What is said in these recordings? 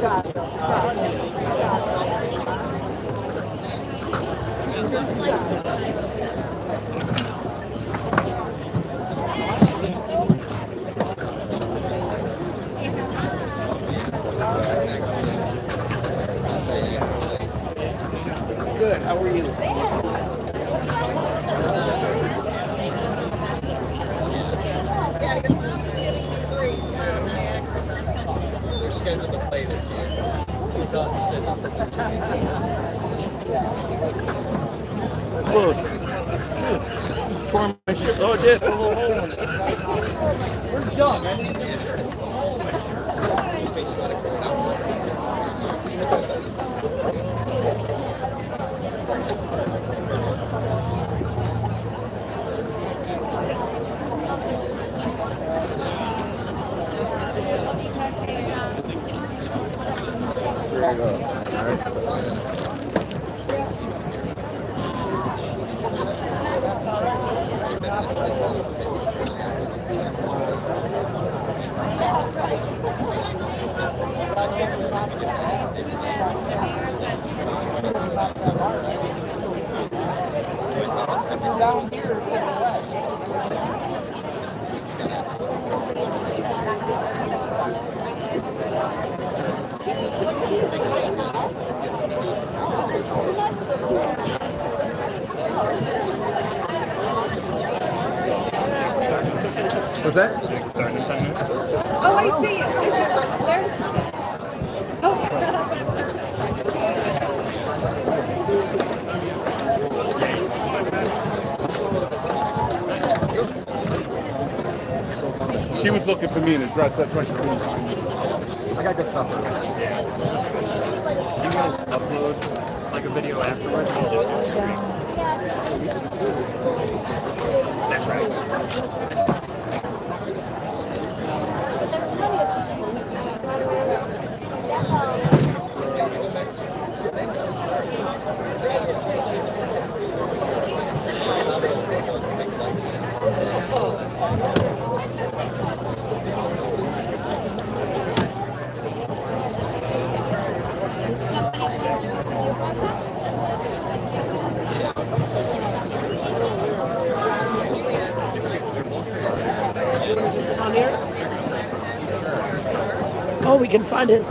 Good. How are you? They're scheduled to play this year. He thought he said close. Tore my shirt. Oh, it did. Put a little hole in it. Where's Doug? I need to shirt. He's basically got to go out. There you go. Down here. What's that? Oh, I see it. There's. Oh. She was looking for me in a dress. That's why she was. I got good stuff. Yeah. You guys upload like a video afterwards and just do a stream? That's right. Oh, we can find his.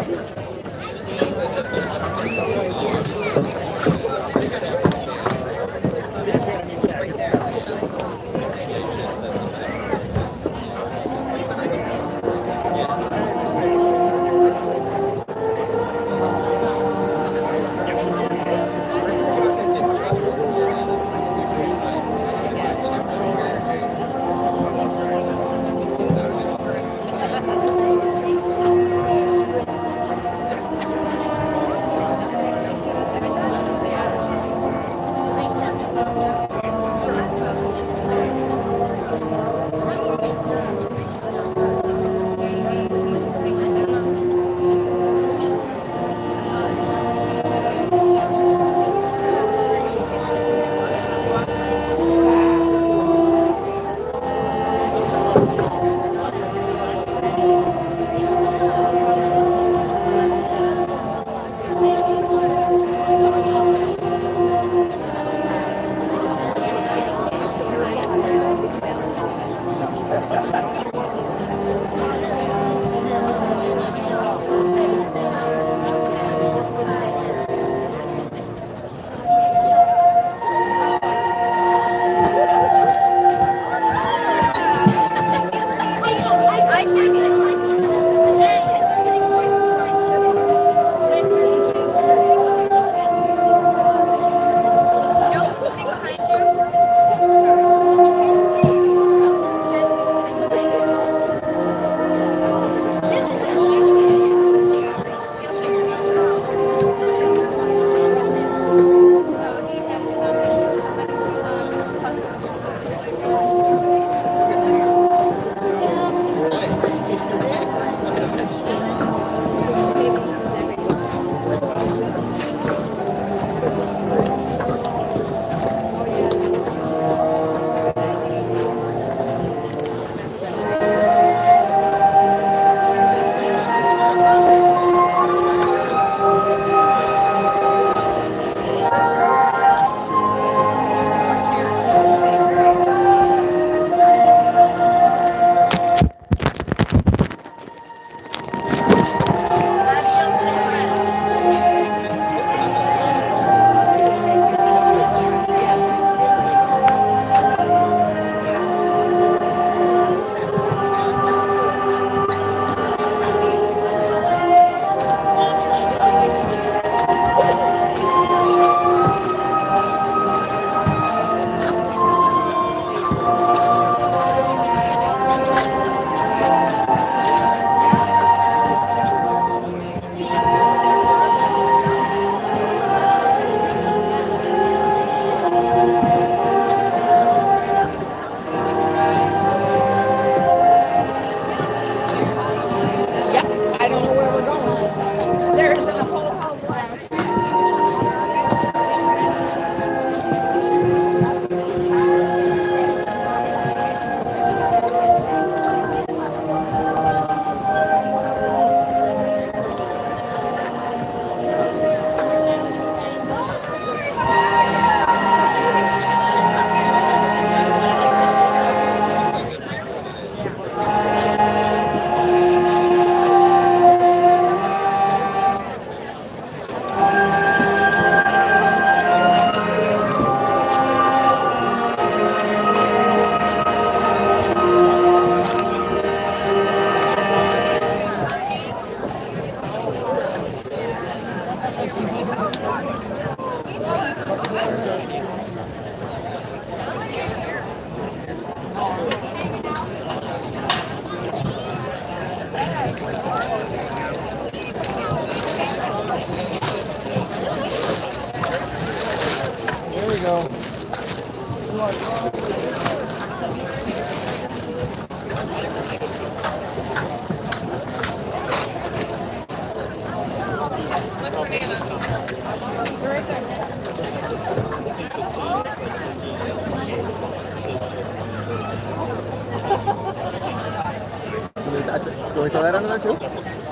that under there too?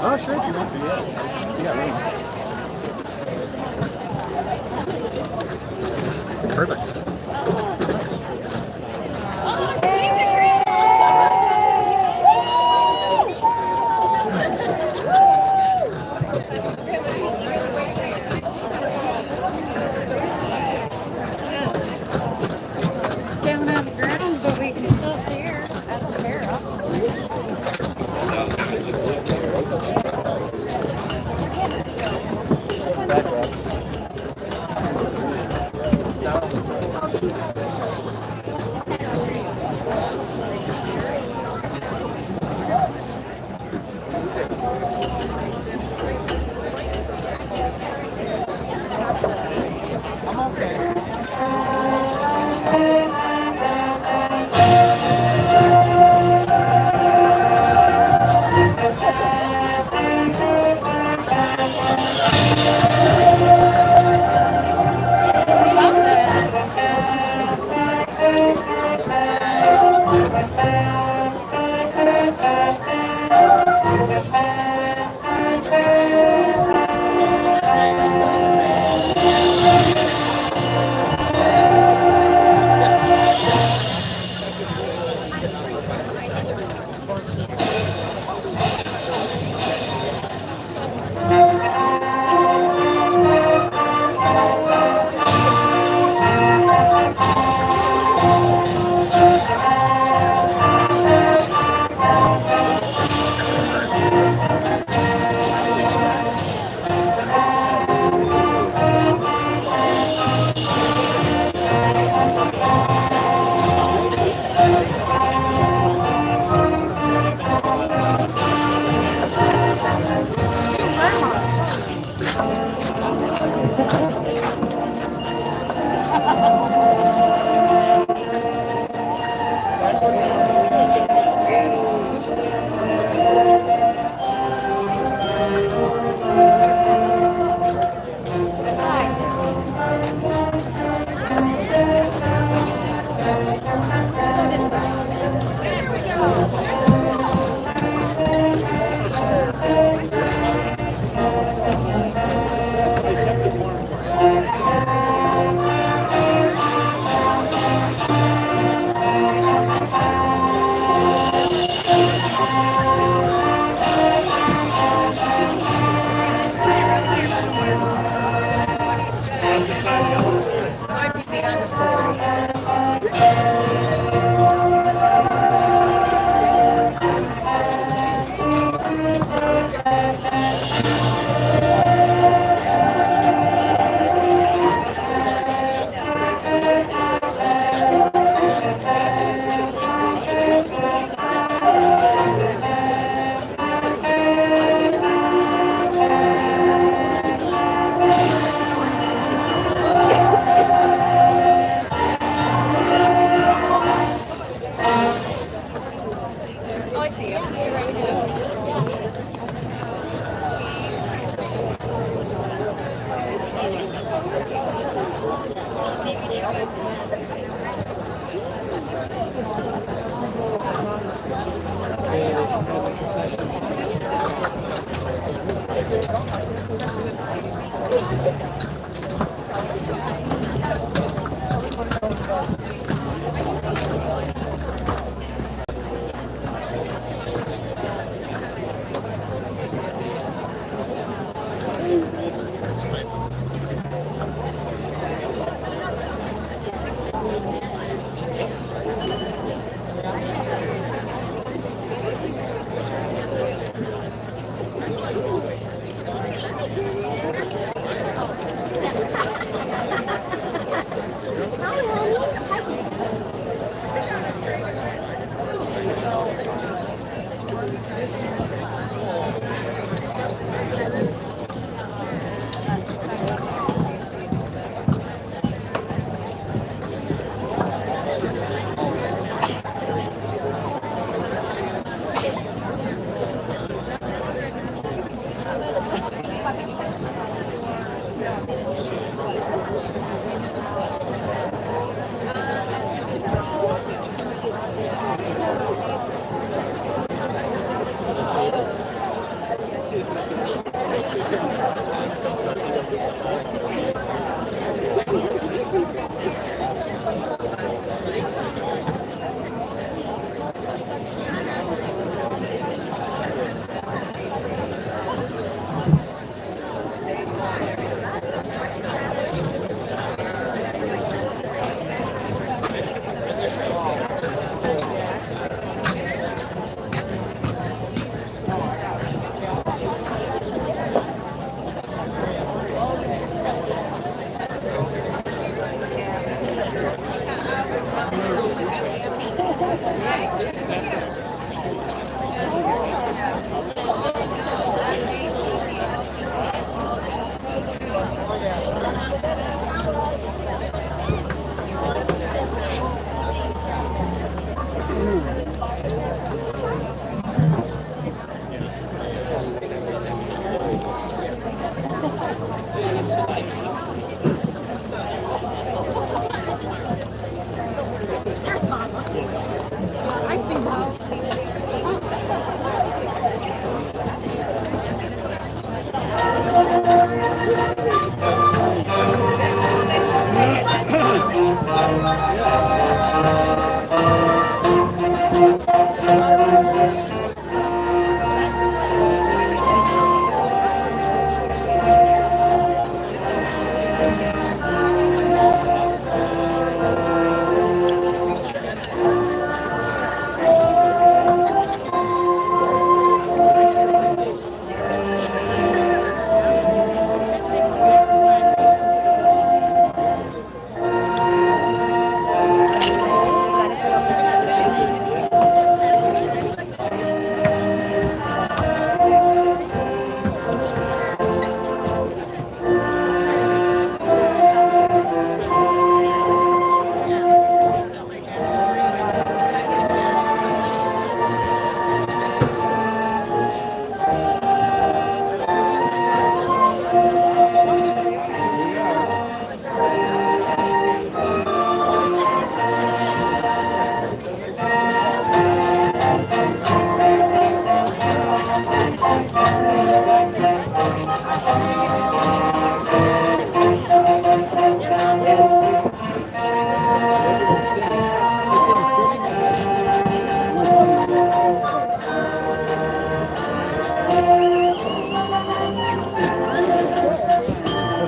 Oh, sure, if you want to, yeah. Yeah, Perfect. Down on the ground, but we can still see her at the barrel.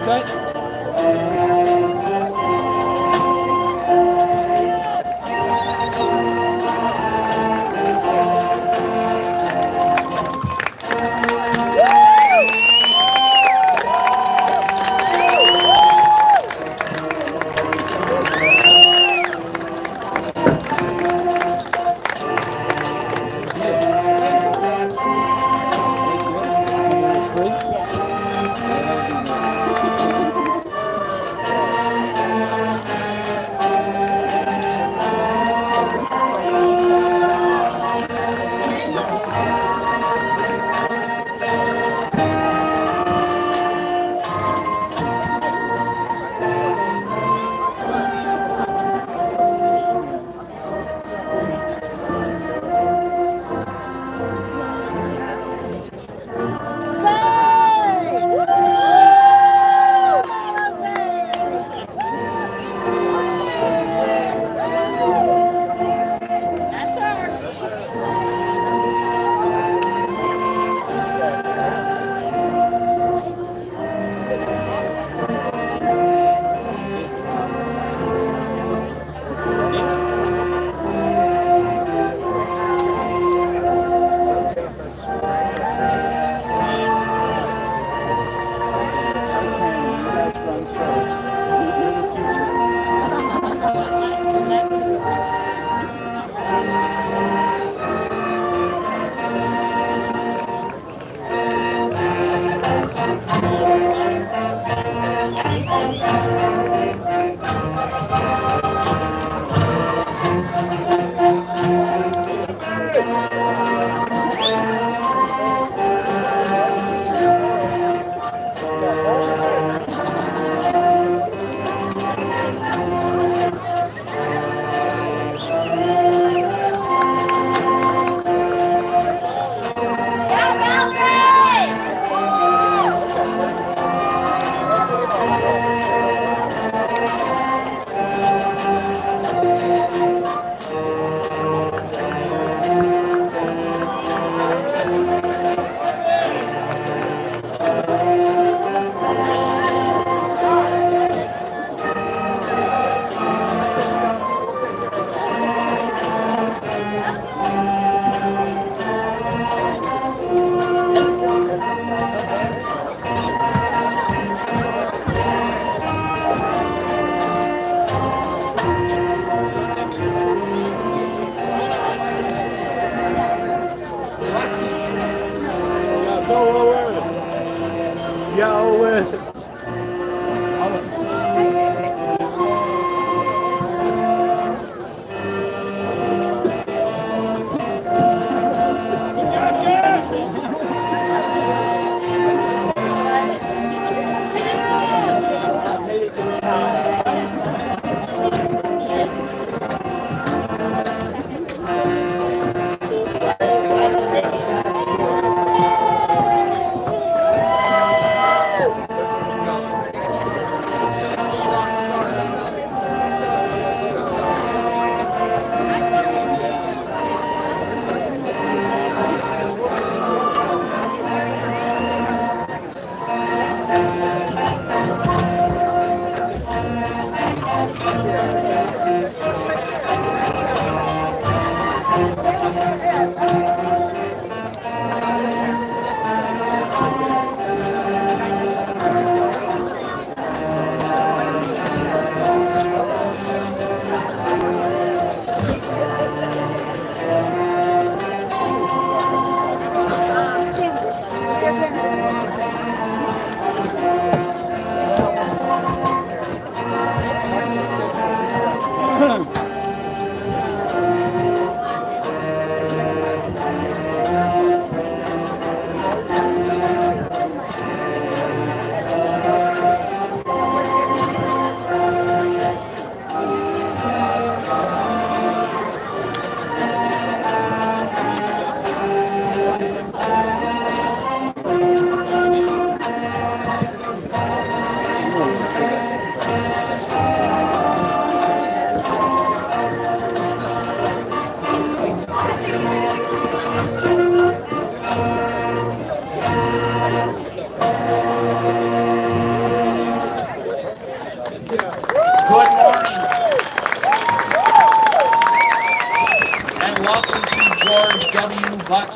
What's that?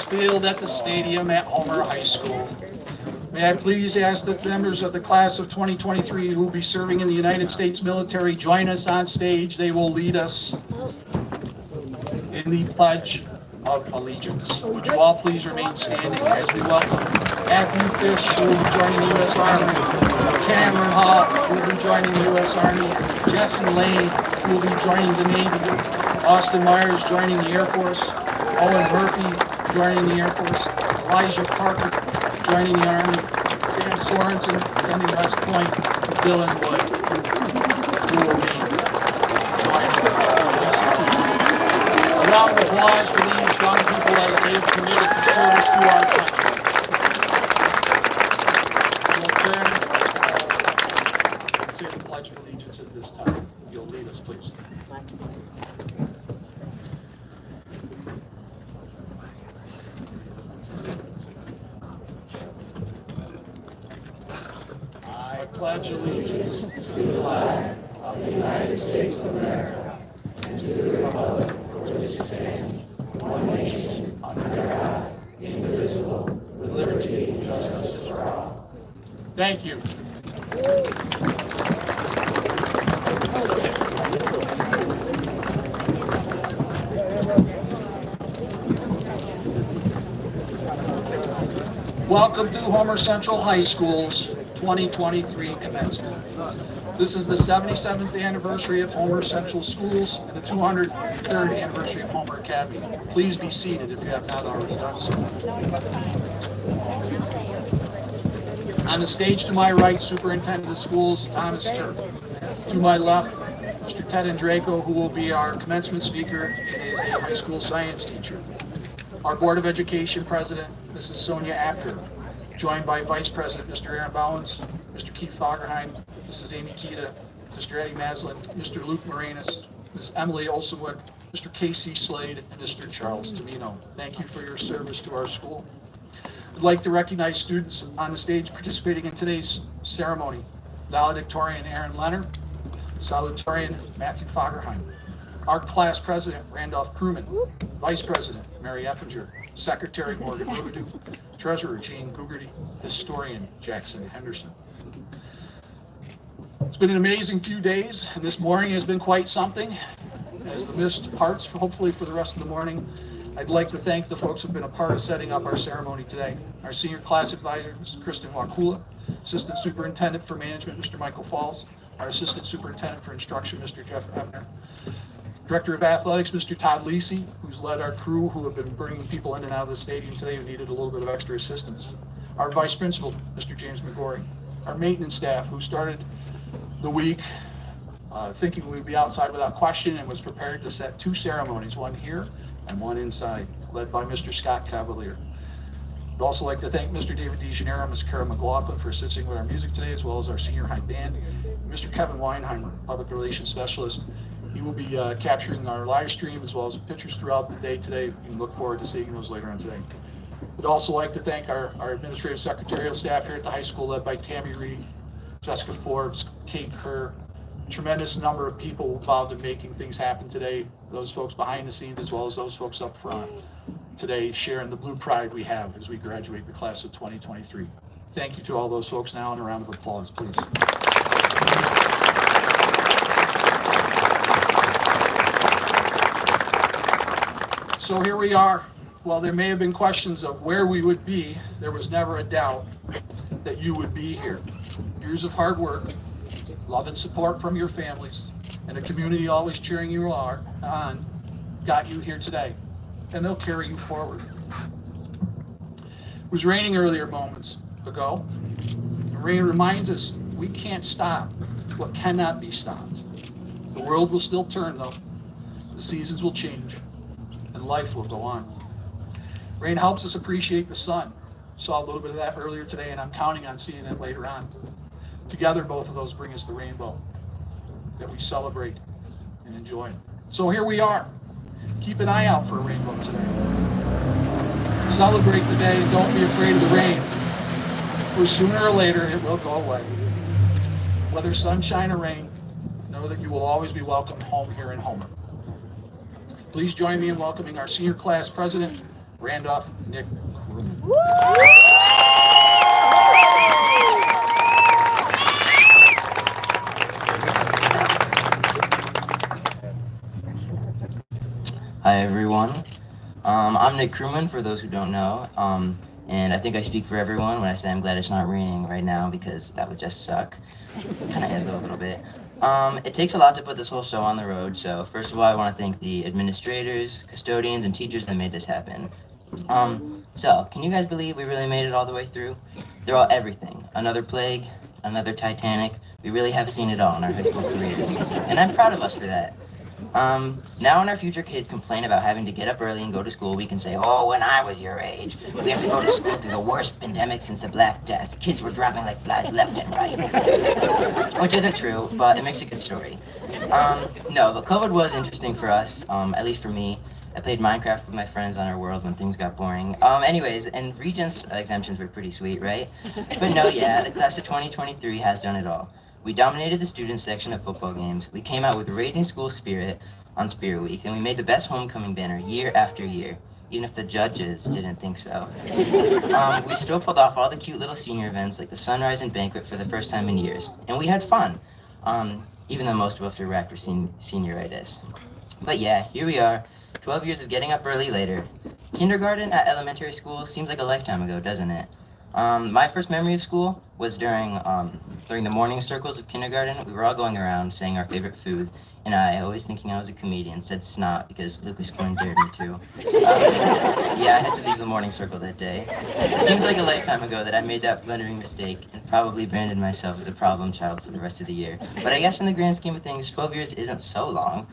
field at the stadium at Homer High School. May I please ask that members of the class of 2023 who will be serving in the United States military join us on stage. They will lead us in the Pledge of Allegiance. Would you all please remain standing as we welcome Matthew Fish, who will be joining the U.S. Army, Cameron Hall, who will be joining the U.S. Army, Jesse Lane, who will be joining the Navy, Austin Myers joining the Air Force, Owen Murphy joining the Air Force, Elijah Parker joining the Army, Sam Sorensen defending West Point, and Dylan Wood, who will be joining the A round of applause for these young people as they have committed to service to our country. Let's say the Pledge of Allegiance at this time. You'll lead us, please. I pledge allegiance to the flag of the United States of America and to the republic for which it stands, one nation, under God, indivisible, with liberty and justice for all. Thank you. Welcome to Homer Central High School's 2023 commencement. This is the 77th anniversary of Homer Central Schools and the 203rd anniversary of Homer Academy. Please be seated if you have not already done so. On the stage to my right, Superintendent of Schools, Thomas Turk. To my left, Mr. Ted Andraco, who will be our commencement speaker and is a high school science teacher. Our Board of Education President, Mrs. Sonia Apter, joined by Vice President Mr. Aaron Bowens, Mr. Keith Fagerheim, Mrs. Amy Kita, Mr. Eddie Maslin, Mr. Luke Moranis, Ms. Emily Olsenwood, Mr. Casey Slade, and Mr. Charles Tamino. Thank you for your service to our school. I'd like to recognize students on the stage participating in today's ceremony. Valedictorian Aaron Leonard, Salutatorian Matthew Fagerheim, our class president Randolph Crewman, Vice President Mary Effinger, Secretary Morgan Rubidoux, Treasurer Jean Gugerty, Historian Jackson Henderson. It's been an amazing few days, and this morning has been quite something. As the mist parts, hopefully for the rest of the morning, I'd like to thank the folks who've been a part of setting up our ceremony today. Our senior class advisor, Mr. Kristen Wakula, Assistant Superintendent for Management, Mr. Michael Falls, our Assistant Superintendent for Instruction, Mr. Jeff Ebner, Director of Athletics, Mr. Todd Lisi, who's led our crew who have been bringing people in and out of the stadium today who needed a little bit of extra assistance. Our Vice Principal, Mr. James McGorry. Our maintenance staff, who started the week thinking we'd be outside without question and was prepared to set two ceremonies, one here and one inside, led by Mr. Scott Cavalier. I'd also like to thank Mr. David DeGenero, Ms. Carol McLaughlin for assisting with our music today, as well as our senior high band, and Mr. Kevin Weinheimer, Public Relations Specialist. He will be capturing our live stream as well as pictures throughout the day today. You can look forward to seeing those later on today. I'd also like to thank our administrative secretarial staff here at the high school, led by Tammy Reed, Jessica Forbes, Kate Kerr, tremendous number of people involved in making things happen today. Those folks behind the scenes as well as those folks up front today sharing the blue pride we have as we graduate the class of 2023. Thank you to all those folks now, and a round of applause, please. So here we are. While there may have been questions of where we would be, there was never a doubt that you would be here. Years of hard work, love and support from your families, and a community always cheering you on got you here today, and they'll carry you forward. It was raining earlier moments ago. The rain reminds us we can't stop what cannot be stopped. The world will still turn though. The seasons will change, and life will go on. Rain helps us appreciate the sun. Saw a little bit of that earlier today, and I'm counting on seeing it later on. Together, both of those bring us the rainbow that we celebrate and enjoy. So here we are. Keep an eye out for a rainbow today. Celebrate the day and don't be afraid of the rain, for sooner or later it will go away. Whether sunshine or rain, know that you will always be welcome home here in Homer. Please join me in welcoming our senior class president, Randolph Nick Ruben. Hi everyone. I'm Nick Crewman, for those who don't know, and I think I speak for everyone when I say I'm glad it's not raining right now, because that would just suck. Kind of is though, a little bit. It takes a lot to put this whole show on the road, so first of all I want to thank the administrators, custodians, and teachers that made this happen. So, can you guys believe we really made it all the way through? They're all everything. Another plague, another Titanic. We really have seen it all in our high school careers, and I'm proud of us for that. Now when our future kids complain about having to get up early and go to school, we can say, oh, when I was your age, we have to go to school through the worst pandemic since the Black Death. Kids were dropping like flies left and right. Which isn't true, but it makes a good story. No, but COVID was interesting for us, at least for me. I played Minecraft with my friends on our world when things got boring. Anyways, and Regents exemptions were pretty sweet, right? But no, yeah, the class of 2023 has done it all. We dominated the student section at football games. We came out with raging school spirit on Spirit Weeks, and we made the best homecoming banner year after year, even if the judges didn't think so. We still pulled off all the cute little senior events like the sunrise and banquet for the first time in years, and we had fun, even though most of us were racked with senioritis. But yeah, here we are, 12 years of getting up early later. Kindergarten at elementary school seems like a lifetime ago, doesn't it? My first memory of school was during the morning circles of kindergarten. We were all going around saying our favorite foods, and I, always thinking I was a comedian, said snot because Lucas Coyne dared me to. Yeah, I had to leave the morning circle that day. It seems like a lifetime ago that I made that blundering mistake and probably branded myself as a problem child for the rest of the year. But I guess in the grand scheme of things, 12 years isn't so long.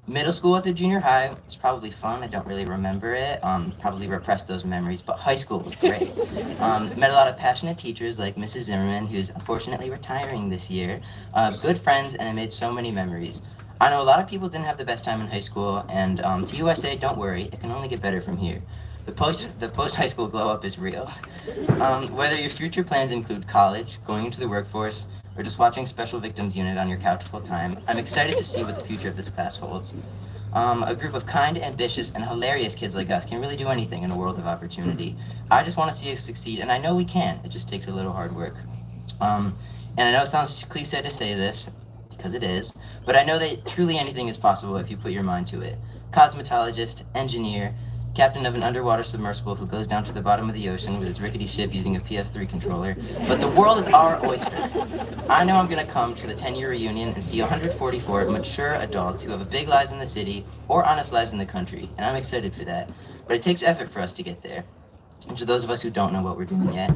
Middle school at the junior high, it's probably fun. I don't really remember it. Probably repressed those memories, but high school was great. Met a lot of passionate teachers like Mrs. Zimmerman, who's unfortunately retiring this year. Good friends, and I made so many memories. I know a lot of people didn't have the best time in high school, and to USA, don't worry, it can only get better from here. The post-high school glow-up is real. Whether your future plans include college, going into the workforce, or just watching Special Victims Unit on your couch full time, I'm excited to see what the future of this class holds. A group of kind, ambitious, and hilarious kids like us can really do anything in a world of opportunity. I just want to see us succeed, and I know we can. It just takes a little hard work. And I know it sounds cliche to say this, because it is, but I know that truly anything is possible if you put your mind to it. Cosmetologist, engineer, captain of an underwater submersible who goes down to the bottom of the ocean with his rickety ship using a PS3 controller. But the world is our oyster. I know I'm going to come to the 10-year reunion and see 144 mature adults who have big lives in the city or honest lives in the country, and I'm excited for that. But it takes effort for us to get there. And to those of us who don't know what we're doing yet,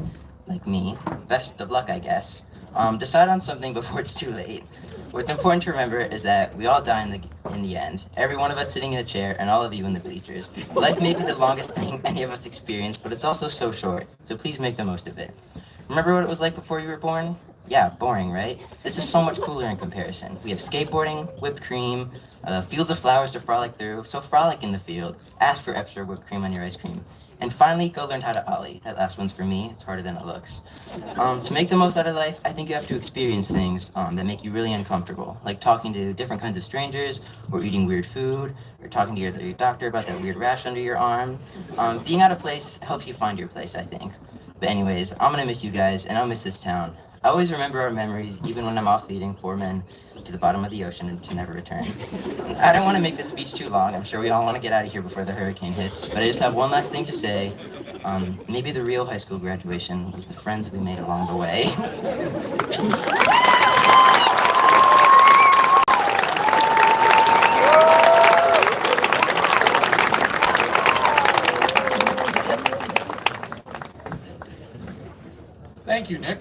like me, best of luck, I guess. Decide on something before it's too late. What's important to remember is that we all die in the end. Every one of us sitting in a chair, and all of you in the bleachers. Life may be the longest thing any of us experience, but it's also so short, so please make the most of it. Remember what it was like before you were born? Yeah, boring, right? This is so much cooler in comparison. We have skateboarding, whipped cream, fields of flowers to frolic through, so frolic in the field. Ask for extra whipped cream on your ice cream. And finally, go learn how to ollie. That last one's for me. It's harder than it looks. To make the most out of life, I think you have to experience things that make you really uncomfortable, like talking to different kinds of strangers, or eating weird food, or talking to your doctor about that weird rash under your arm. Being out of place helps you find your place, I think. But anyways, I'm gonna miss you guys, and I'll miss this town. I always remember our memories, even when I'm off leading 4 men to the bottom of the ocean and to never return. I don't want to make this speech too long. I'm sure we all want to get out of here before the hurricane hits, but I just have one last thing to say. Maybe the real high school graduation was the friends we made along the way. Thank you, Nick.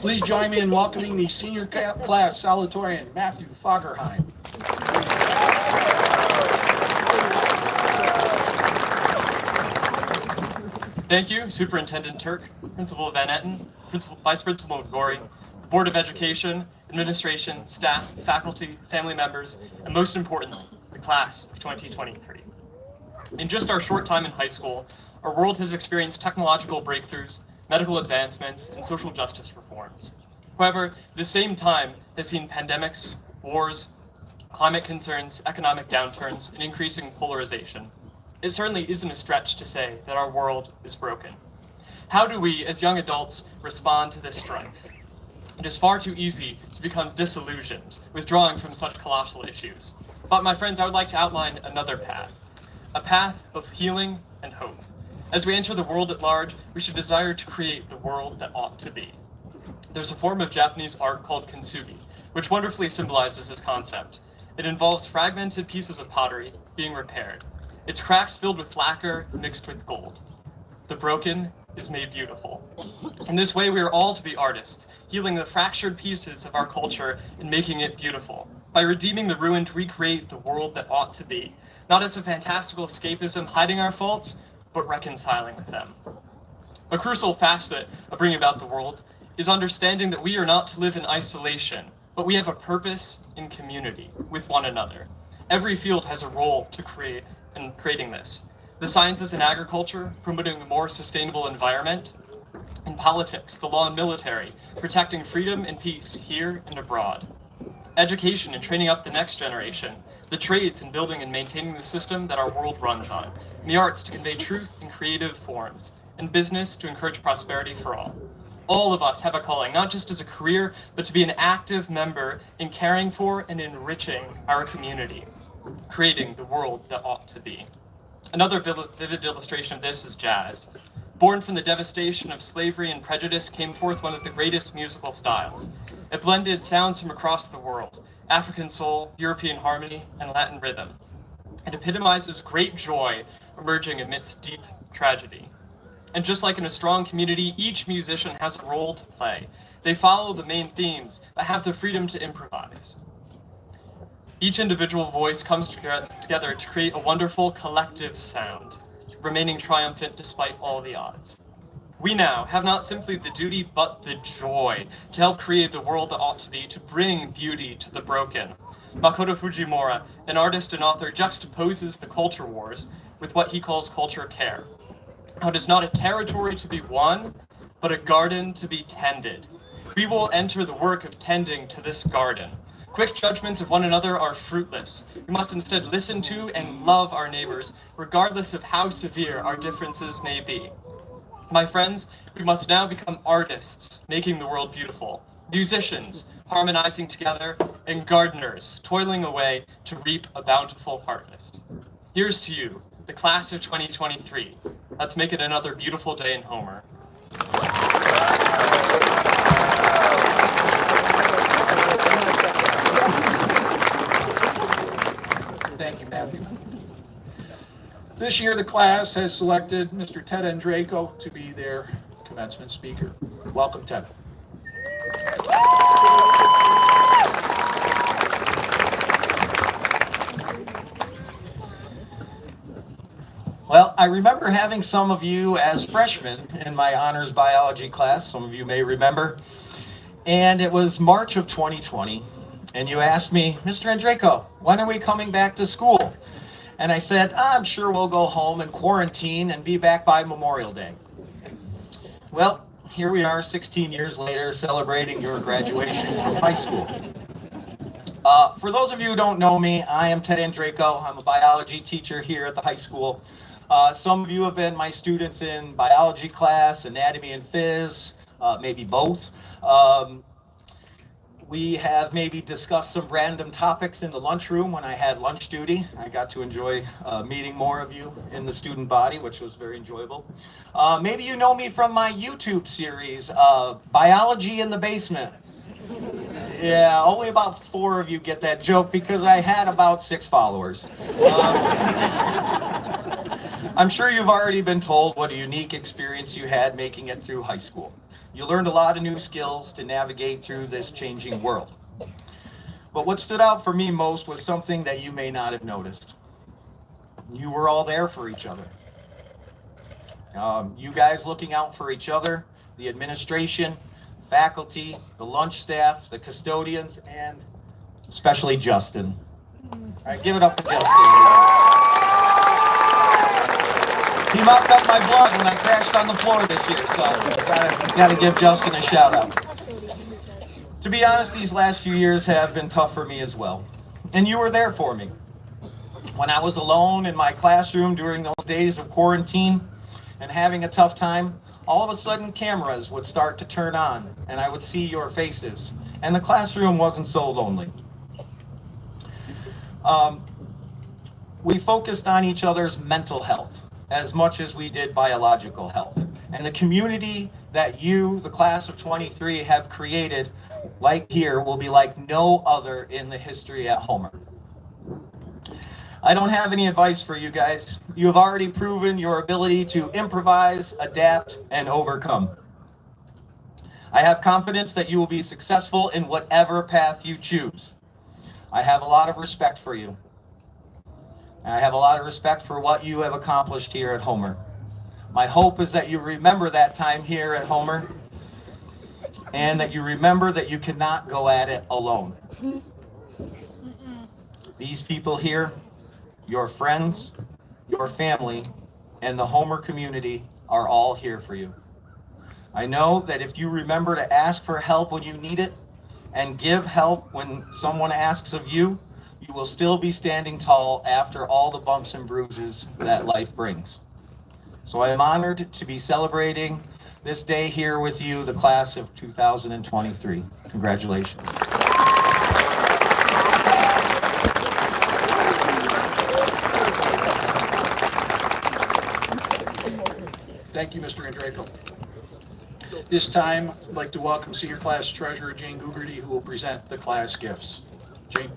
Please join me in welcoming the senior class Salutatorian, Matthew Fagerheim. Thank you, Superintendent Turk, Principal Van Etten, Vice Principal Gori, Board of Education, Administration, staff, faculty, family members, and most importantly, the class of 2023. In just our short time in high school, our world has experienced technological breakthroughs, medical advancements, and social justice reforms. However, the same time has seen pandemics, wars, climate concerns, economic downturns, and increasing polarization. It certainly isn't a stretch to say that our world is broken. How do we, as young adults, respond to this strife? It is far too easy to become disillusioned, withdrawing from such colossal issues. But my friends, I would like to outline another path, a path of healing and hope. As we enter the world at large, we should desire to create the world that ought to be. There's a form of Japanese art called kintsugi, which wonderfully symbolizes this concept. It involves fragmented pieces of pottery being repaired, its cracks filled with lacquer mixed with gold. The broken is made beautiful. In this way, we are all to be artists, healing the fractured pieces of our culture and making it beautiful. By redeeming the ruin to recreate the world that ought to be, not as a fantastical escapism hiding our faults, but reconciling with them. A crucial facet of bringing about the world is understanding that we are not to live in isolation, but we have a purpose in community with one another. Every field has a role to create in creating this. The sciences and agriculture, promoting a more sustainable environment. In politics, the law and military, protecting freedom and peace here and abroad. Education and training up the next generation. The trades in building and maintaining the system that our world runs on. And the arts to convey truth in creative forms. And business to encourage prosperity for all. All of us have a calling, not just as a career, but to be an active member in caring for and enriching our community, creating the world that ought to be. Another vivid illustration of this is jazz. Born from the devastation of slavery and prejudice came forth one of the greatest musical styles. It blended sounds from across the world, African soul, European harmony, and Latin rhythm. It epitomizes great joy emerging amidst deep tragedy. And just like in a strong community, each musician has a role to play. They follow the main themes, but have the freedom to improvise. Each individual voice comes together to create a wonderful collective sound, remaining triumphant despite all the odds. We now have not simply the duty, but the joy to help create the world that ought to be, to bring beauty to the broken. Makoto Fujimura, an artist and author, juxtaposes the culture wars with what he calls culture care. How it is not a territory to be won, but a garden to be tended. We will enter the work of tending to this garden. Quick judgments of one another are fruitless. We must instead listen to and love our neighbors, regardless of how severe our differences may be. My friends, we must now become artists, making the world beautiful, musicians, harmonizing together, and gardeners, toiling away to reap a bountiful harvest. Here's to you, the class of 2023. Let's make it another beautiful day in Homer. Thank you, Matthew. This year, the class has selected Mr. Ted Andraco to be their commencement speaker. Welcome, Ted. Well, I remember having some of you as freshmen in my honors biology class. Some of you may remember. And it was March of 2020. And you asked me, Mr. Andraco, when are we coming back to school? And I said, I'm sure we'll go home and quarantine and be back by Memorial Day. Well, here we are 16 years later celebrating your graduation from high school. For those of you who don't know me, I am Ted Andraco. I'm a biology teacher here at the high school. Some of you have been my students in biology class, anatomy and phys, maybe both. We have maybe discussed some random topics in the lunchroom when I had lunch duty. I got to enjoy meeting more of you in the student body, which was very enjoyable. Maybe you know me from my YouTube series, Biology in the Basement. Yeah, only about 4 of you get that joke because I had about 6 followers. I'm sure you've already been told what a unique experience you had making it through high school. You learned a lot of new skills to navigate through this changing world. But what stood out for me most was something that you may not have noticed. You were all there for each other. You guys looking out for each other, the administration, faculty, the lunch staff, the custodians, and especially Justin. All right, give it up for Justin. He mopped up my blood when I crashed on the floor this year, so gotta give Justin a shout out. To be honest, these last few years have been tough for me as well. And you were there for me. When I was alone in my classroom during those days of quarantine and having a tough time, all of a sudden cameras would start to turn on and I would see your faces. And the classroom wasn't so lonely. We focused on each other's mental health as much as we did biological health. And the community that you, the class of 23, have created, like here, will be like no other in the history at Homer. I don't have any advice for you guys. You have already proven your ability to improvise, adapt, and overcome. I have confidence that you will be successful in whatever path you choose. I have a lot of respect for you. And I have a lot of respect for what you have accomplished here at Homer. My hope is that you remember that time here at Homer and that you remember that you cannot go at it alone. These people here, your friends, your family, and the Homer community are all here for you. I know that if you remember to ask for help when you need it and give help when someone asks of you, you will still be standing tall after all the bumps and bruises that life brings. So I am honored to be celebrating this day here with you, the class of 2023. Congratulations. Thank you, Mr. Andraco. This time, I'd like to welcome Senior Class Treasurer Jane Gugerty, who will present the class gifts. Jane.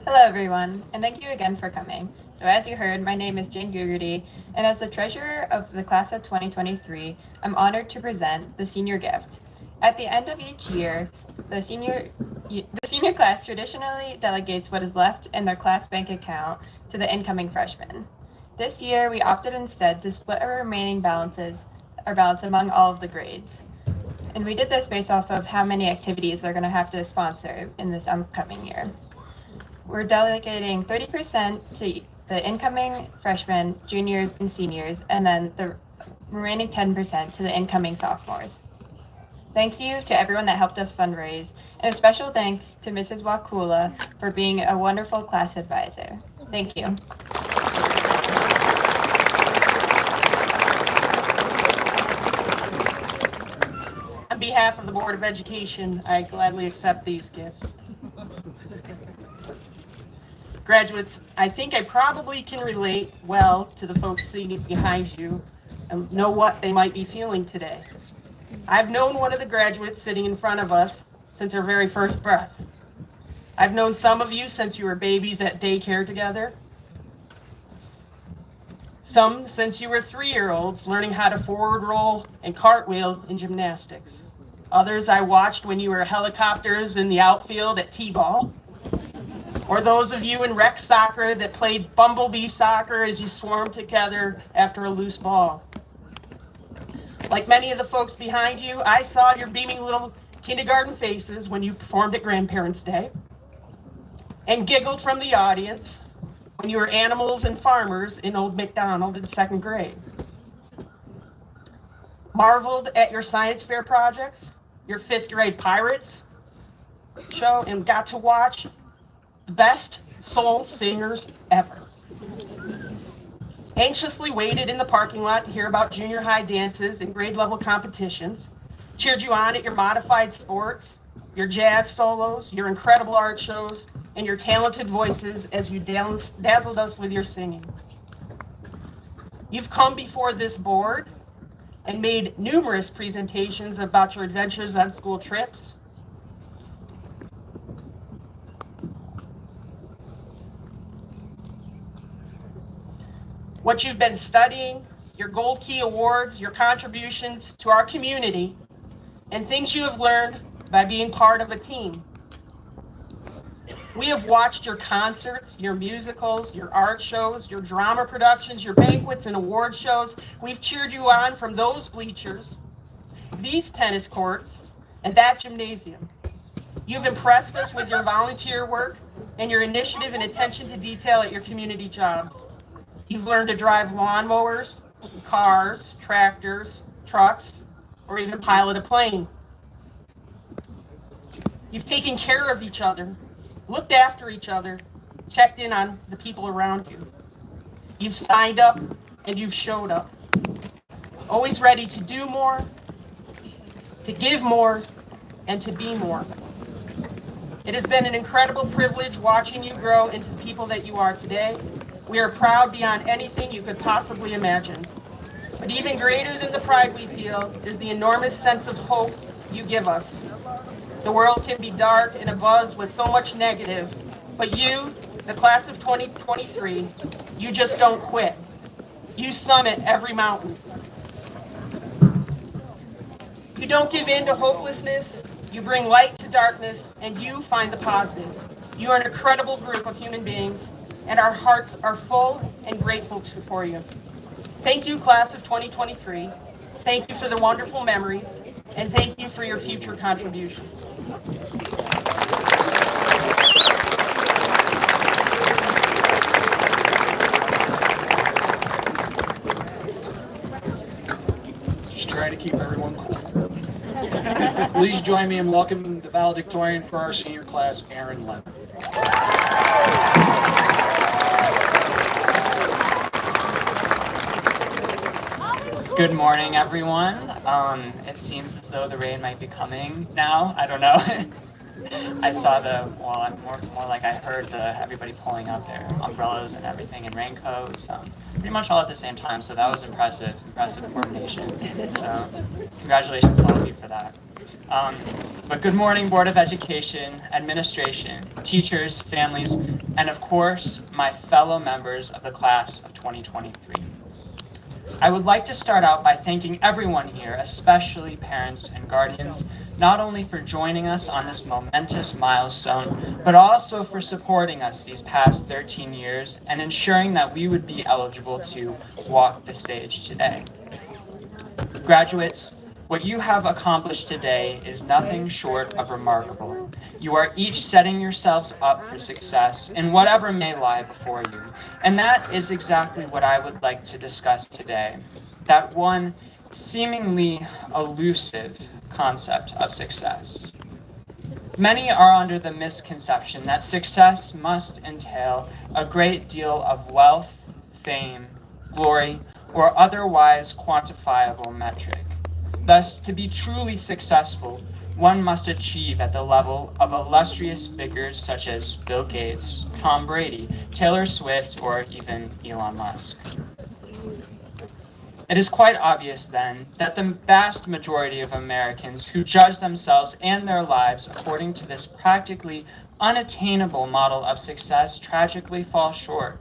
Hello everyone, and thank you again for coming. So as you heard, my name is Jane Gugerty, and as the treasurer of the class of 2023, I'm honored to present the senior gift. At the end of each year, the senior class traditionally delegates what is left in their class bank account to the incoming freshmen. This year, we opted instead to split our remaining balance among all of the grades. And we did this based off of how many activities they're going to have to sponsor in this upcoming year. We're delegating 30% to the incoming freshmen, juniors, and seniors, and then the remaining 10% to the incoming sophomores. Thank you to everyone that helped us fundraise, and a special thanks to Mrs. Wakula for being a wonderful class advisor. Thank you. On behalf of the Board of Education, I gladly accept these gifts. Graduates, I think I probably can relate well to the folks sitting behind you and know what they might be feeling today. I've known one of the graduates sitting in front of us since her very first breath. I've known some of you since you were babies at daycare together. Some since you were 3-year-olds learning how to forward roll and cartwheel in gymnastics. Others I watched when you were helicopters in the outfield at T-ball. Or those of you in rec soccer that played bumblebee soccer as you swarmed together after a loose ball. Like many of the folks behind you, I saw your beaming little kindergarten faces when you performed at Grandparents' Day, and giggled from the audience when you were animals and farmers in Old MacDonald in 2nd grade. Marveled at your science fair projects, your 5th grade pirates show, and got to watch the best soul singers ever. Anxiously waited in the parking lot to hear about junior high dances and grade level competitions, cheered you on at your modified sports, your jazz solos, your incredible art shows, and your talented voices as you dazzled us with your singing. You've come before this board and made numerous presentations about your adventures on school trips, what you've been studying, your Gold Key Awards, your contributions to our community, and things you have learned by being part of a team. We have watched your concerts, your musicals, your art shows, your drama productions, your banquets and award shows. We've cheered you on from those bleachers, these tennis courts, and that gymnasium. You've impressed us with your volunteer work and your initiative and attention to detail at your community jobs. You've learned to drive lawnmowers, cars, tractors, trucks, or even pilot a plane. You've taken care of each other, looked after each other, checked in on the people around you. You've signed up and you've showed up. Always ready to do more, to give more, and to be more. It has been an incredible privilege watching you grow into the people that you are today. We are proud beyond anything you could possibly imagine. But even greater than the pride we feel is the enormous sense of hope you give us. The world can be dark and abuzz with so much negative, but you, the class of 2023, you just don't quit. You summit every mountain. You don't give in to hopelessness, you bring light to darkness, and you find the positive. You are an incredible group of human beings, and our hearts are full and grateful for you. Thank you, class of 2023. Thank you for the wonderful memories, and thank you for your future contributions. Just trying to keep everyone cool. Please join me in welcoming the valedictorian for our senior class, Aaron Leonard. Good morning, everyone. It seems as though the rain might be coming now. I don't know. I saw more like I heard everybody pulling out their umbrellas and everything and raincoats, pretty much all at the same time. So that was impressive coordination. So congratulations to all of you for that. But good morning, Board of Education, administration, teachers, families, and of course, my fellow members of the class of 2023. I would like to start out by thanking everyone here, especially parents and guardians, not only for joining us on this momentous milestone, but also for supporting us these past 13 years and ensuring that we would be eligible to walk the stage today. Graduates, what you have accomplished today is nothing short of remarkable. You are each setting yourselves up for success in whatever may lie before you. And that is exactly what I would like to discuss today. That one seemingly elusive concept of success. Many are under the misconception that success must entail a great deal of wealth, fame, glory, or otherwise quantifiable metric. Thus, to be truly successful, one must achieve at the level of illustrious figures such as Bill Gates, Tom Brady, Taylor Swift, or even Elon Musk. It is quite obvious then that the vast majority of Americans who judge themselves and their lives according to this practically unattainable model of success tragically fall short.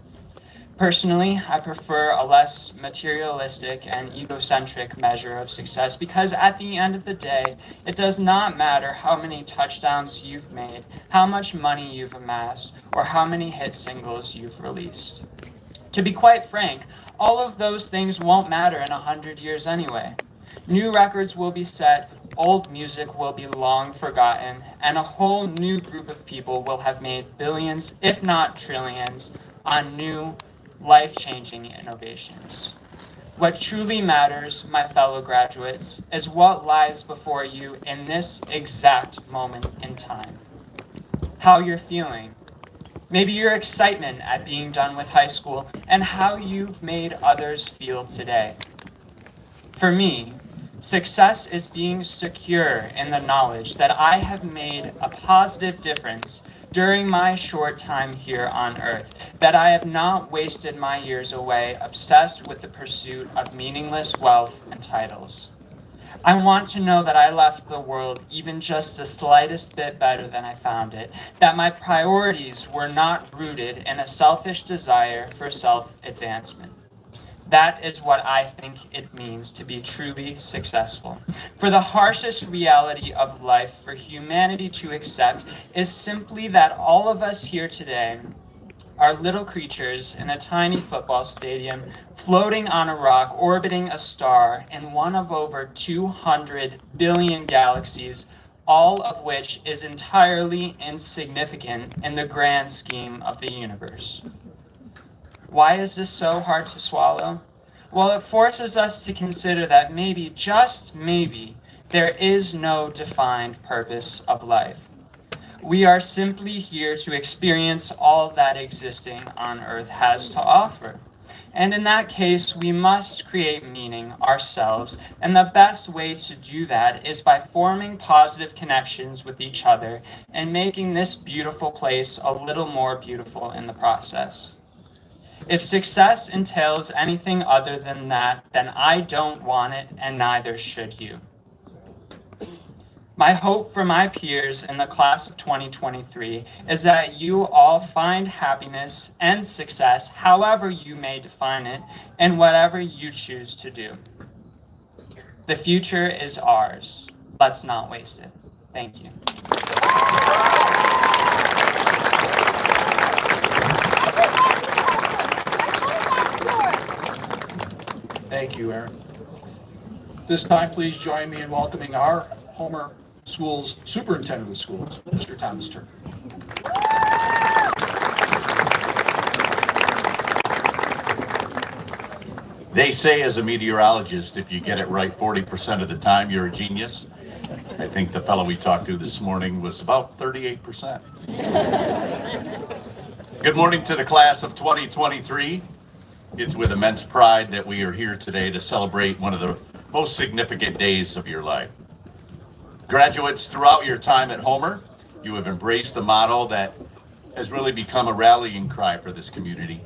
Personally, I prefer a less materialistic and egocentric measure of success because at the end of the day, it does not matter how many touchdowns you've made, how much money you've amassed, or how many hit singles you've released. To be quite frank, all of those things won't matter in 100 years anyway. New records will be set, old music will be long forgotten, and a whole new group of people will have made billions, if not trillions, on new life-changing innovations. What truly matters, my fellow graduates, is what lies before you in this exact moment in time. How you're feeling. Maybe your excitement at being done with high school and how you've made others feel today. For me, success is being secure in the knowledge that I have made a positive difference during my short time here on earth, that I have not wasted my years away obsessed with the pursuit of meaningless wealth and titles. I want to know that I left the world even just the slightest bit better than I found it, that my priorities were not rooted in a selfish desire for self-advancement. That is what I think it means to be truly successful. For the harshest reality of life for humanity to accept is simply that all of us here today are little creatures in a tiny football stadium, floating on a rock, orbiting a star in one of over 200 billion galaxies, all of which is entirely insignificant in the grand scheme of the universe. Why is this so hard to swallow? Well, it forces us to consider that maybe, just maybe, there is no defined purpose of life. We are simply here to experience all that existing on earth has to offer. And in that case, we must create meaning ourselves, and the best way to do that is by forming positive connections with each other and making this beautiful place a little more beautiful in the process. If success entails anything other than that, then I don't want it, and neither should you. My hope for my peers in the class of 2023 is that you all find happiness and success, however you may define it, in whatever you choose to do. The future is ours. Let's not waste it. Thank you. Thank you, Aaron. This time, please join me in welcoming our Homer Schools Superintendent of Schools, Mr. Thomas Turk. They say as a meteorologist, if you get it right 40% of the time, you're a genius. I think the fellow we talked to this morning was about 38%. Good morning to the class of 2023. It's with immense pride that we are here today to celebrate one of the most significant days of your life. Graduates, throughout your time at Homer, you have embraced the motto that has really become a rallying cry for this community,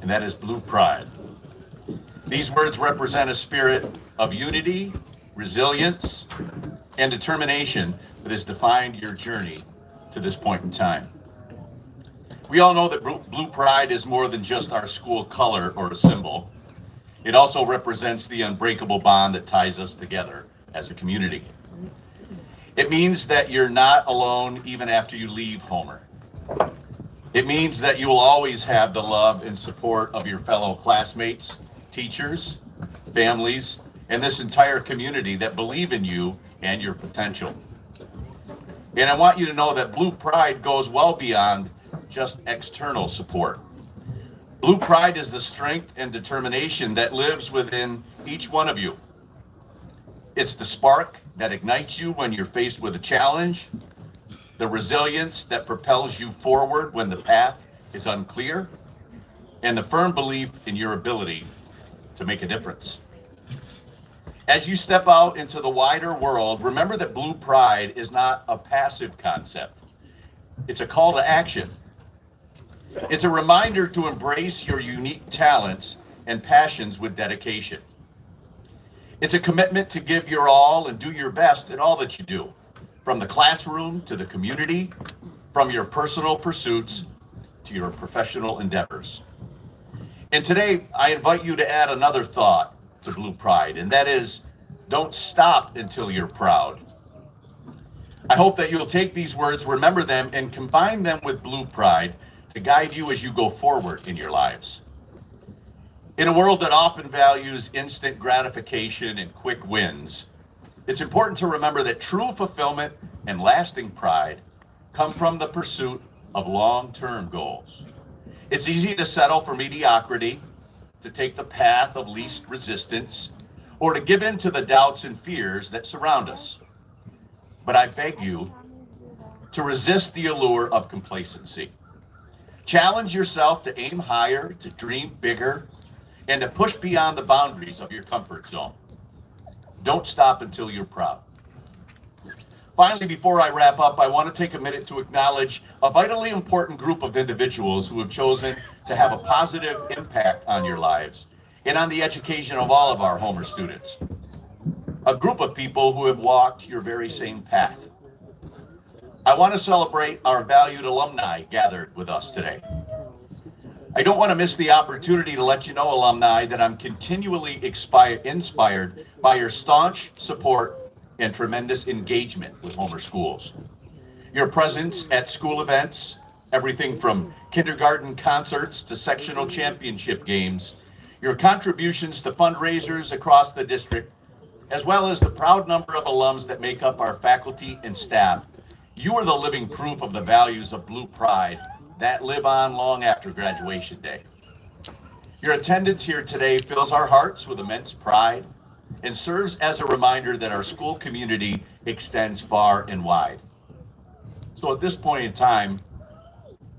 and that is Blue Pride. These words represent a spirit of unity, resilience, and determination that has defined your journey to this point in time. We all know that Blue Pride is more than just our school color or a symbol. It also represents the unbreakable bond that ties us together as a community. It means that you're not alone even after you leave Homer. It means that you will always have the love and support of your fellow classmates, teachers, families, and this entire community that believe in you and your potential. And I want you to know that Blue Pride goes well beyond just external support. Blue Pride is the strength and determination that lives within each one of you. It's the spark that ignites you when you're faced with a challenge, the resilience that propels you forward when the path is unclear, and the firm belief in your ability to make a difference. As you step out into the wider world, remember that Blue Pride is not a passive concept. It's a call to action. It's a reminder to embrace your unique talents and passions with dedication. It's a commitment to give your all and do your best in all that you do, from the classroom to the community, from your personal pursuits to your professional endeavors. And today, I invite you to add another thought to Blue Pride, and that is, don't stop until you're proud. I hope that you'll take these words, remember them, and combine them with Blue Pride to guide you as you go forward in your lives. In a world that often values instant gratification and quick wins, it's important to remember that true fulfillment and lasting pride come from the pursuit of long-term goals. It's easy to settle for mediocrity, to take the path of least resistance, or to give in to the doubts and fears that surround us. But I beg you to resist the allure of complacency. Challenge yourself to aim higher, to dream bigger, and to push beyond the boundaries of your comfort zone. Don't stop until you're proud. Finally, before I wrap up, I want to take a minute to acknowledge a vitally important group of individuals who have chosen to have a positive impact on your lives and on the education of all of our Homer students. A group of people who have walked your very same path. I want to celebrate our valued alumni gathered with us today. I don't want to miss the opportunity to let you know, alumni, that I'm continually inspired by your staunch support and tremendous engagement with Homer Schools. Your presence at school events, everything from kindergarten concerts to sectional championship games, your contributions to fundraisers across the district, as well as the proud number of alums that make up our faculty and staff, you are the living proof of the values of Blue Pride that live on long after graduation day. Your attendance here today fills our hearts with immense pride and serves as a reminder that our school community extends far and wide. So at this point in time,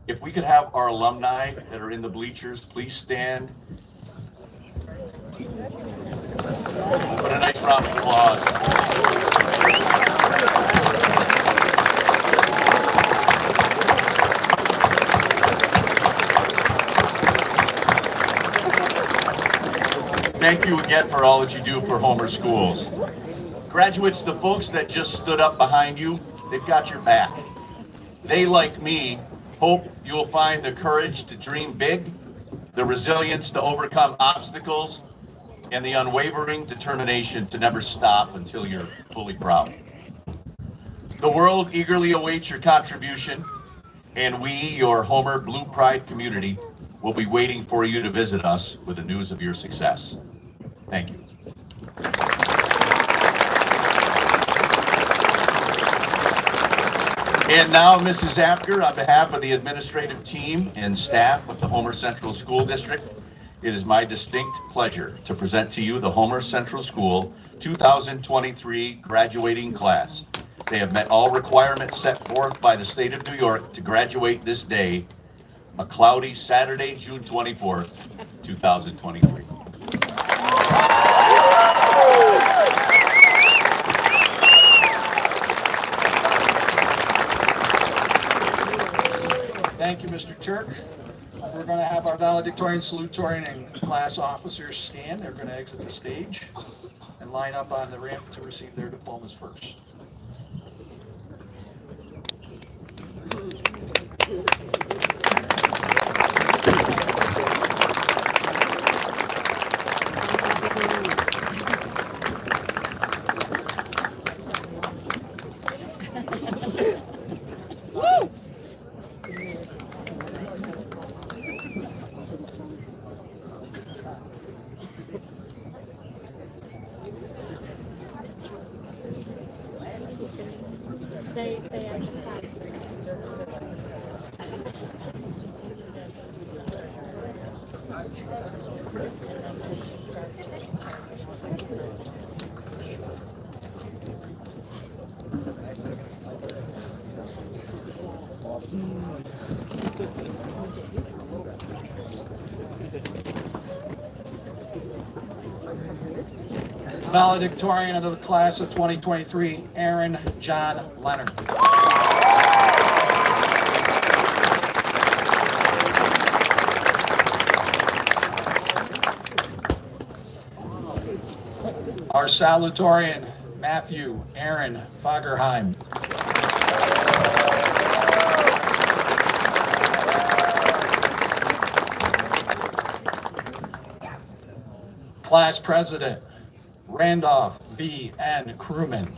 if we could have our alumni that are in the bleachers, please stand. What a nice round of applause. Thank you again for all that you do for Homer Schools. Graduates, the folks that just stood up behind you, they've got your back. They, like me, hope you'll find the courage to dream big, the resilience to overcome obstacles, and the unwavering determination to never stop until you're fully proud. The world eagerly awaits your contribution, and we, your Homer Blue Pride community, will be waiting for you to visit us with the news of your success. Thank you. And now, Mrs. Apker, on behalf of the administrative team and staff of the Homer Central School District, it is my distinct pleasure to present to you the Homer Central School 2023 graduating class. They have met all requirements set forth by the state of New York to graduate this day, a cloudy Saturday, June 24th, 2023. Thank you, Mr. Turk. We're going to have our valedictorian, salutatorian, and class officers stand. They're going to exit the stage and line up on the ramp to receive their diplomas first. Valedictorian of the class of 2023, Aaron John Leonard. Our salutatorian, Matthew Aaron Fagerheim. Class president, Randolph B. N. Crewman.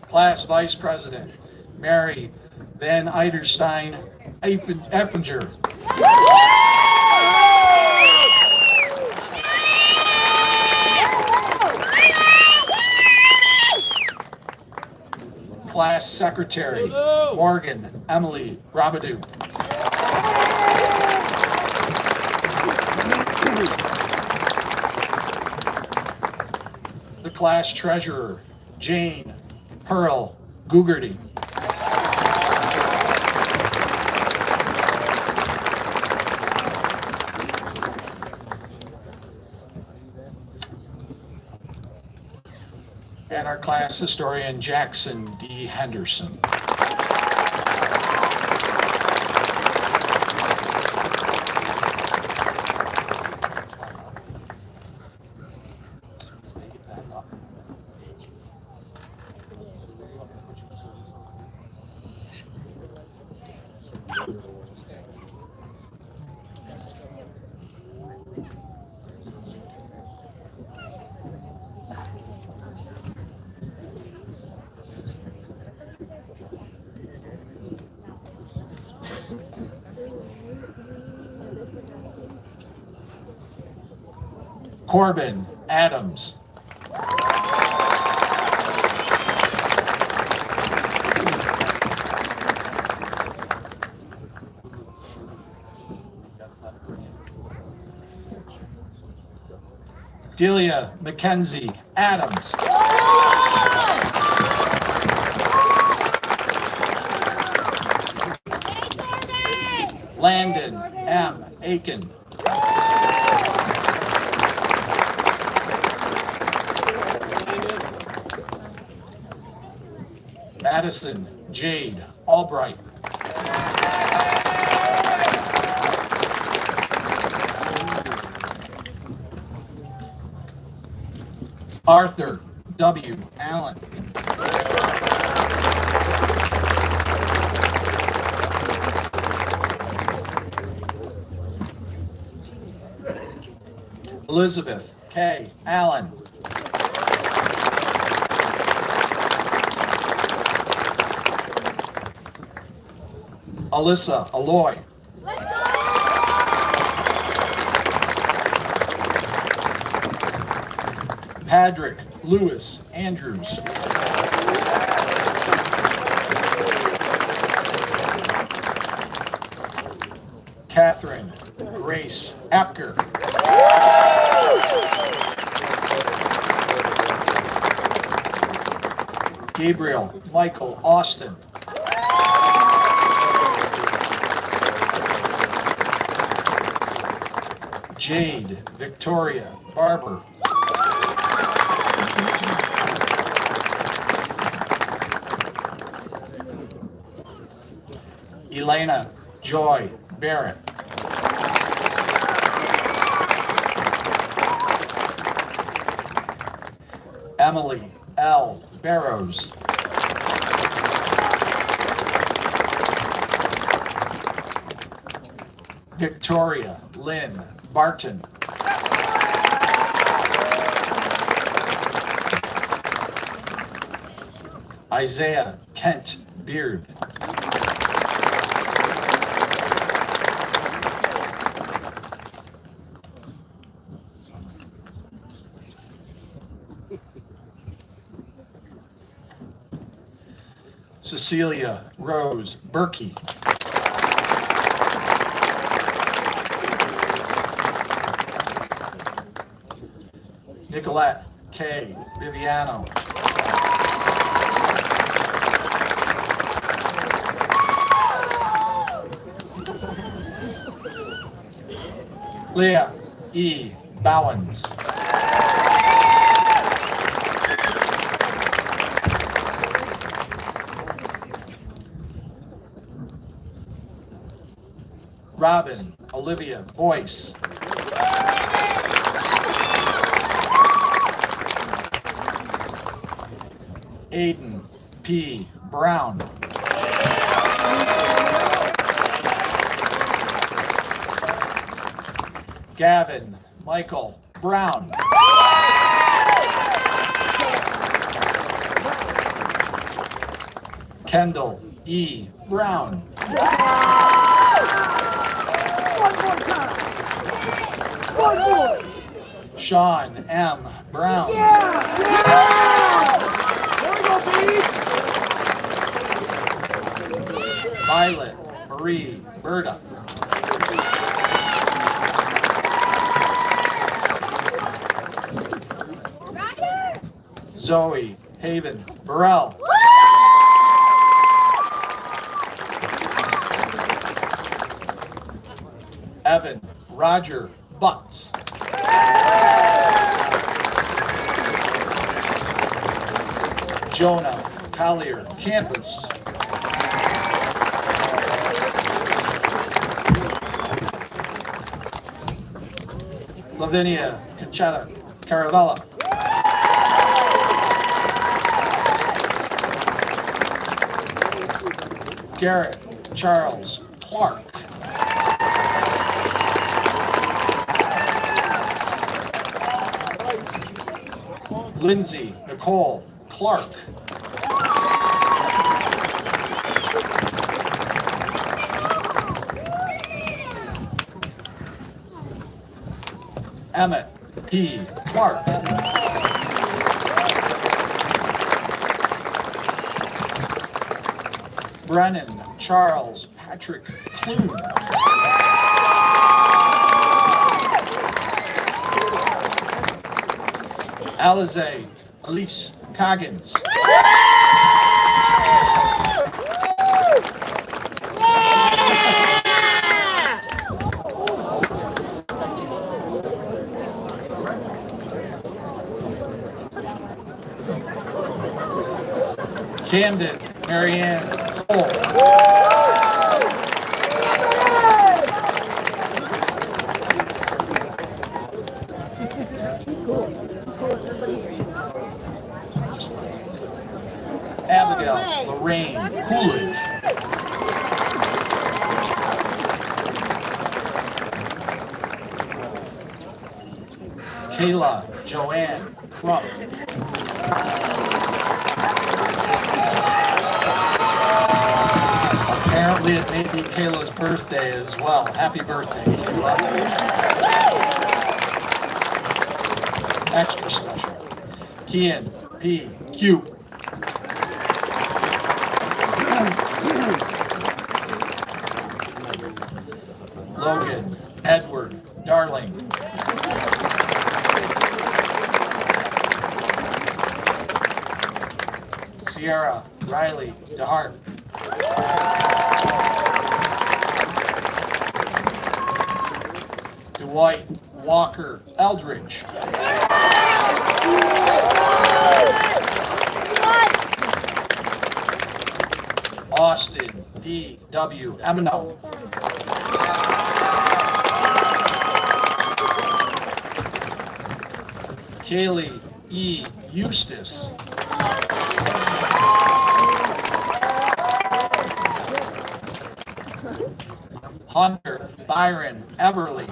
Class vice president, Mary Van Eiderstein Effinger. Class secretary, Morgan Emily Rabadou. The class treasurer, Jane Pearl Gugerty. And our class historian, Jackson D. Henderson. Corbin Adams. Delia Mackenzie Adams. Landon M. Aiken. Madison Jade Albright. Arthur W. Allen. Elizabeth K. Allen. Alyssa Aloy. Patrick Lewis Andrews. Catherine Grace Apker. Gabriel Michael Austin. Jade Victoria Barber. Elena Joy Barrett. Emily L. Barrows. Victoria Lynn Barton. Isaiah Kent Beard. Cecilia Rose Berkey. Nicolette K. Viviano. Leah E. Bowens. Robin Olivia Boyce. Aiden P. Brown. Gavin Michael Brown. Kendall E. Brown. Sean M. Brown. Violet Marie Berta. Zoe Haven Burrell. Evan Roger Butts. Jonah Collier Campus. Lavinia Conchetta Caravella. Garrett Charles Clark. Lindsay Nicole Clark. Emmett P. Clark. Brennan Charles Patrick Clune. Alize Elise Coggins. Camden Marianne Cole. Abigail Lorraine Coolidge. Kayla Joanne Crump. Apparently it may be Kayla's birthday as well. Happy birthday, Kayla. Extra special. Kian P. Q. Logan Edward Darling. Sierra Riley DeHart. Dwight Walker Eldridge. Austin D.W. Emino. Kaylee E. Eustace. Hunter Byron Everly.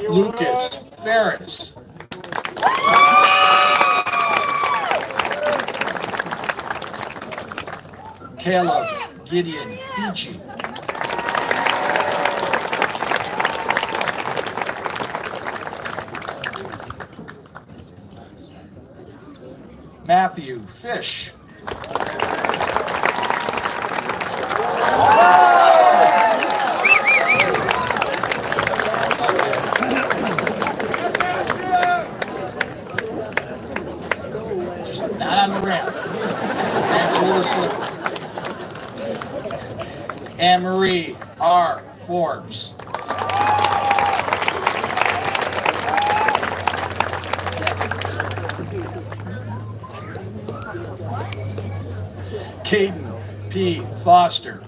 Lucas Ferris. Caleb Gideon Beachy. Matthew Fish. Not on the ramp. Ramp's a little slippery. Anne Marie R. Forbes. Caden P. Foster.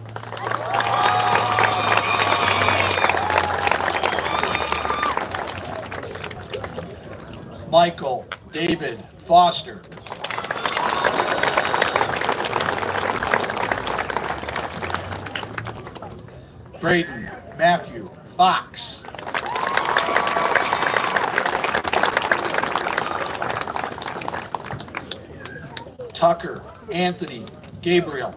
Michael David Foster. Braden Matthew Fox. Tucker Anthony Gabriel.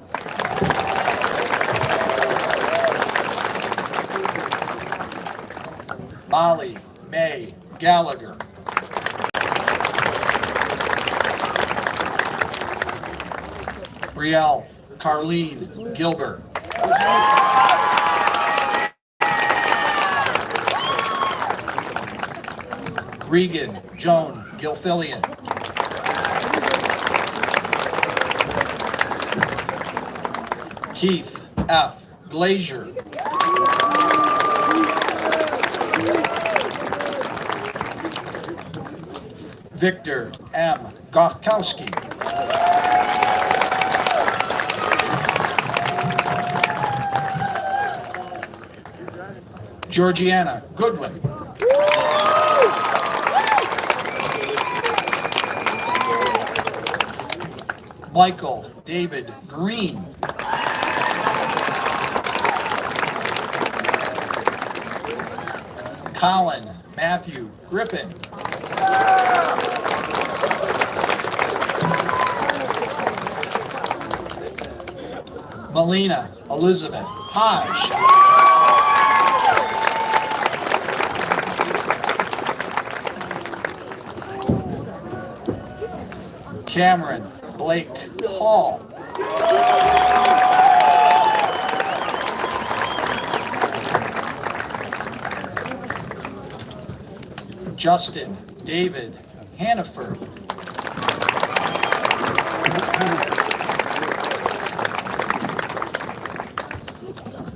Molly May Gallagher. Brielle Carleen Gilbert. Regan Joan Gilfillian. Keith F. Glazier. Victor M. Gothkowski. Georgiana Goodwin. Michael David Green. Colin Matthew Griffin. Melina Elizabeth Hodge. Cameron Blake Hall. Justin David Hannaford.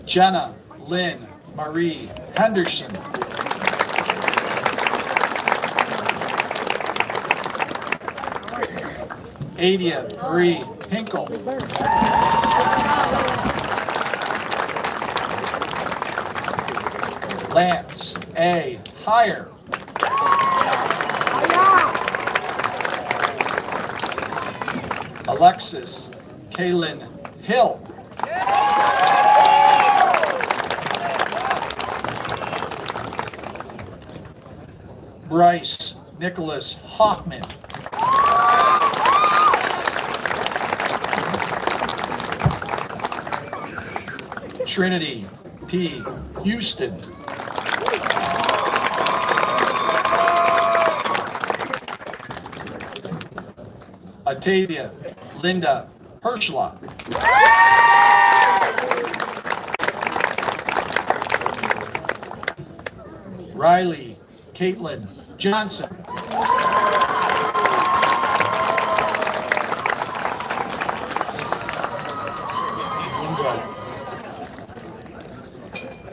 Jenna Lynn Marie Henderson. Adia Marie Hinkle. Lance A. Heyer. Alexis Kaylin Hill. Bryce Nicholas Hoffman. Trinity P. Houston. Octavia Linda Hirschlock. Riley Caitlin Johnson.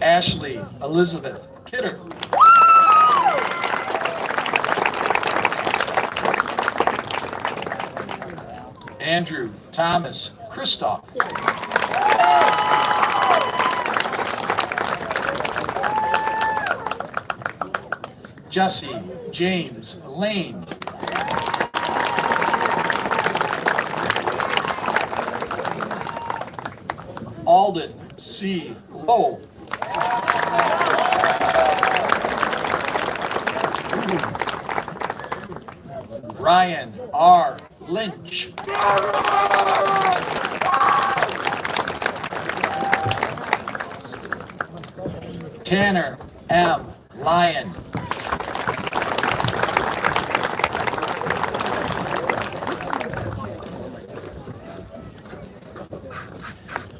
Ashley Elizabeth Kidder. Andrew Thomas Christoph. Jesse James Lane. Alden C. Lowe. Ryan R. Lynch. Tanner M. Lyon.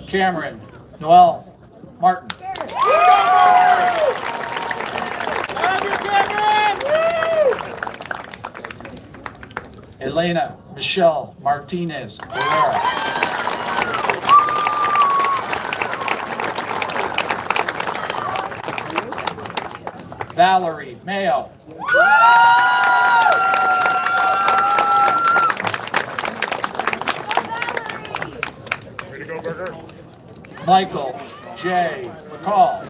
Cameron Noel Martin. Elena Michelle Martinez Herrera. Valerie Mayo. Way to go, Burger. Michael J. McCall.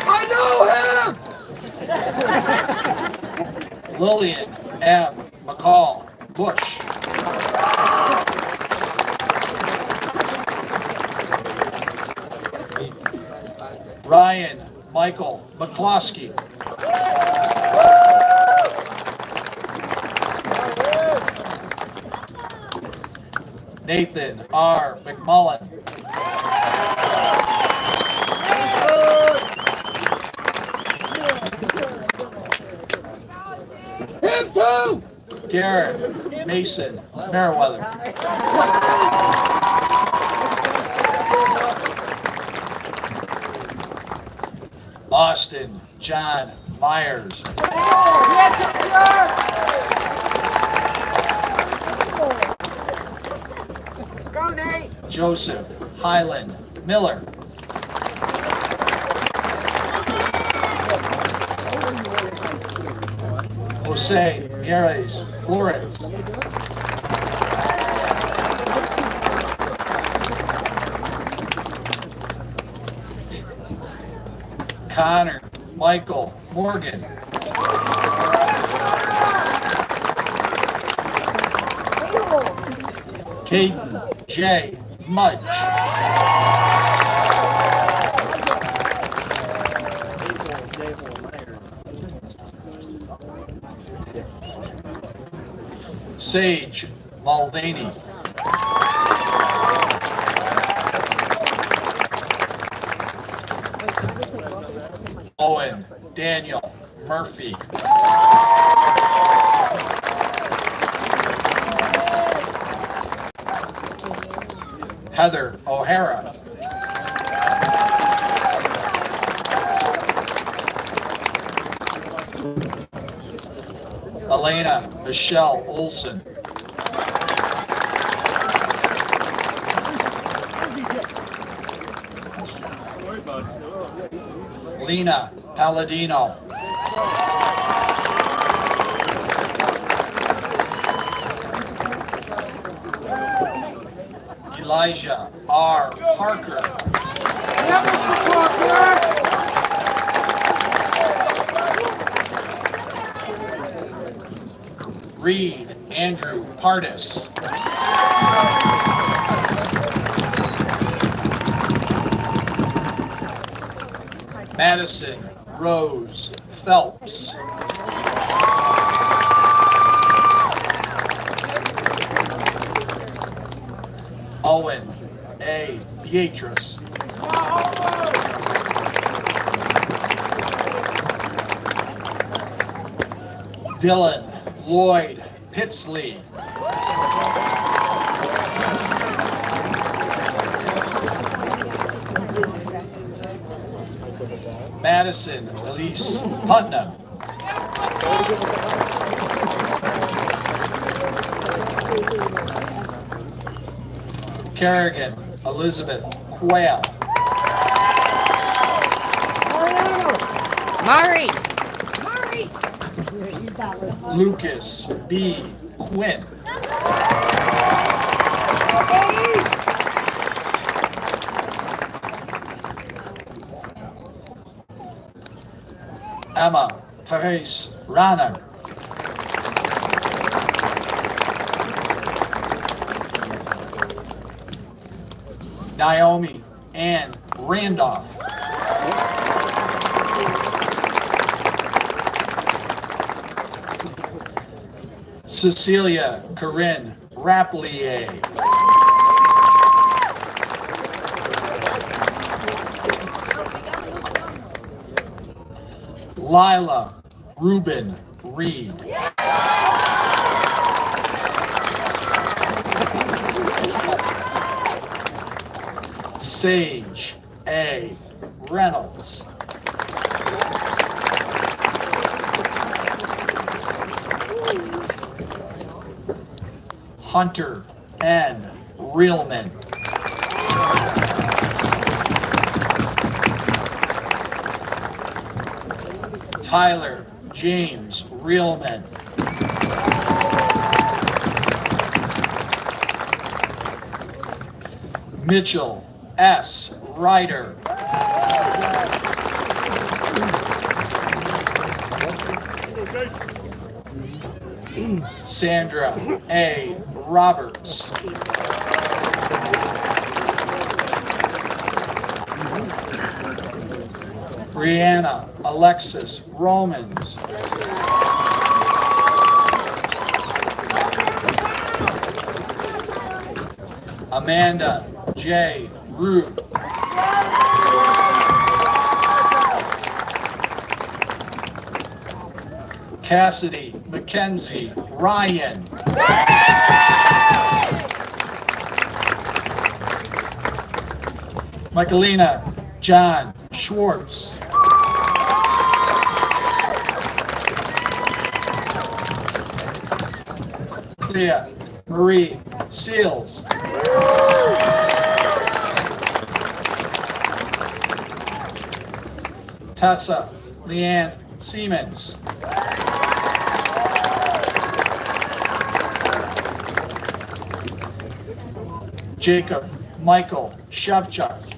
I know him! Lillian M. McCall Bush. Ryan Michael McCloskey. Nathan R. McMullen. Him too! Garrett Mason Merriweather. Austin John Myers. Go, Nate. Joseph Highland Miller. Jose Mieres Flores. Connor Michael Morgan. Caden J. Mudge. Sage Mulvaney. Owen Daniel Murphy. Heather O'Hara. Elena Michelle Olson. Lena Palladino. Elijah R. Parker. Reed Andrew Pardis. Madison Rose Phelps. Owen A. Beatrice. Dylan Lloyd Pitsley. Madison Elise Putnam. Kerrigan Elizabeth Quayle. Mari. Lucas B. Quinn. Emma Therese Ranner. Naomi Ann Randolph. Cecilia Corinne Rapplier. Lila Ruben Reed. Sage A. Reynolds. Hunter N. Reelman. Tyler James Reelman. Mitchell S. Ryder. Sandra A. Roberts. Brianna Alexis Romans. Amanda J. Root. Cassidy Mackenzie Ryan. Michaelina John Schwartz. Leah Marie Seals. Tessa Leanne Siemens. Jacob Michael Shevchuk.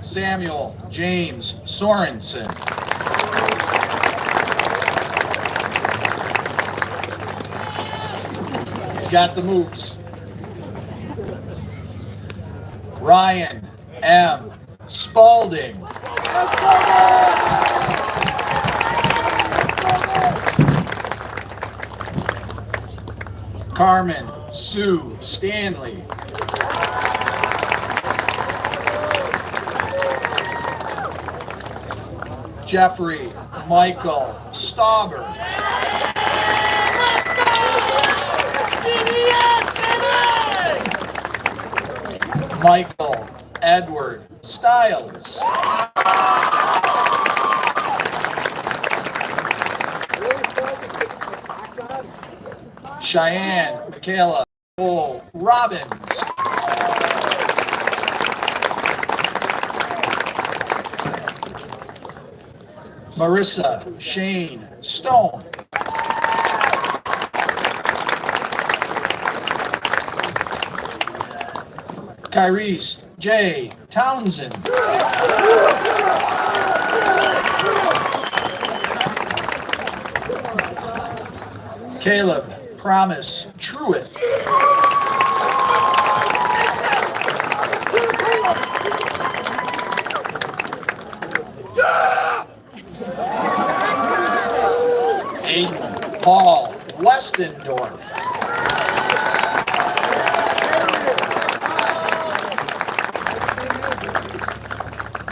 Samuel James Sorensen. He's got the moves. Ryan M. Spalding. Carmen Sue Stanley. Jeffrey Michael Stauber. Michael Edward Stiles. Cheyenne Michaela Cole Robbins. Marissa Shane Stone. Kyrese J. Townsend. Caleb Promise Truitt. Aiden Paul Westendorf.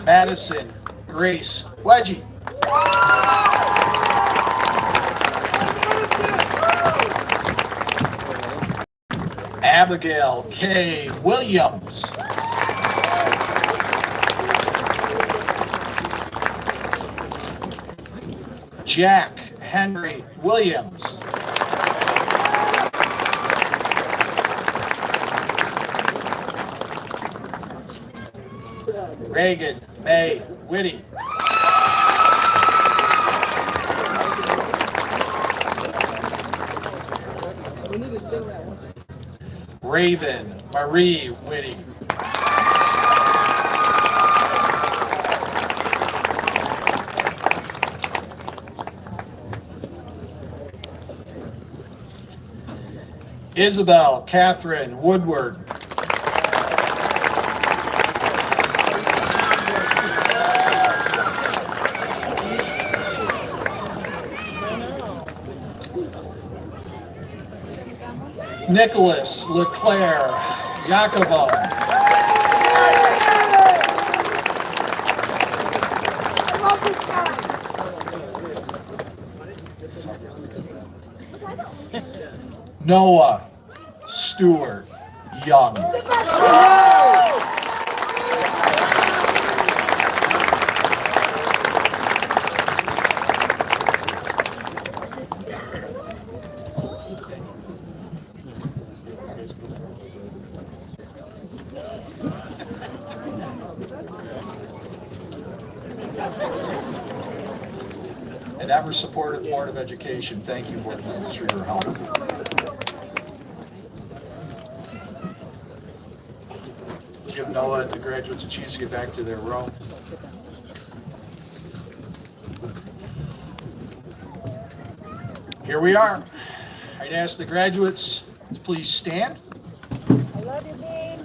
Madison Grace Wedgie. Abigail K. Williams. Jack Henry Williams. Reagan May Whitty. Raven Marie Whitty. Isabel Catherine Woodward. Nicholas Leclerc Jacobo. Noah Stewart Young. And ever supportive Board of Education. Thank you, board members, for your help. Give Noah and the graduates a chance to get back to their room. Here we are. I'd ask the graduates to please stand. I love you, Dean.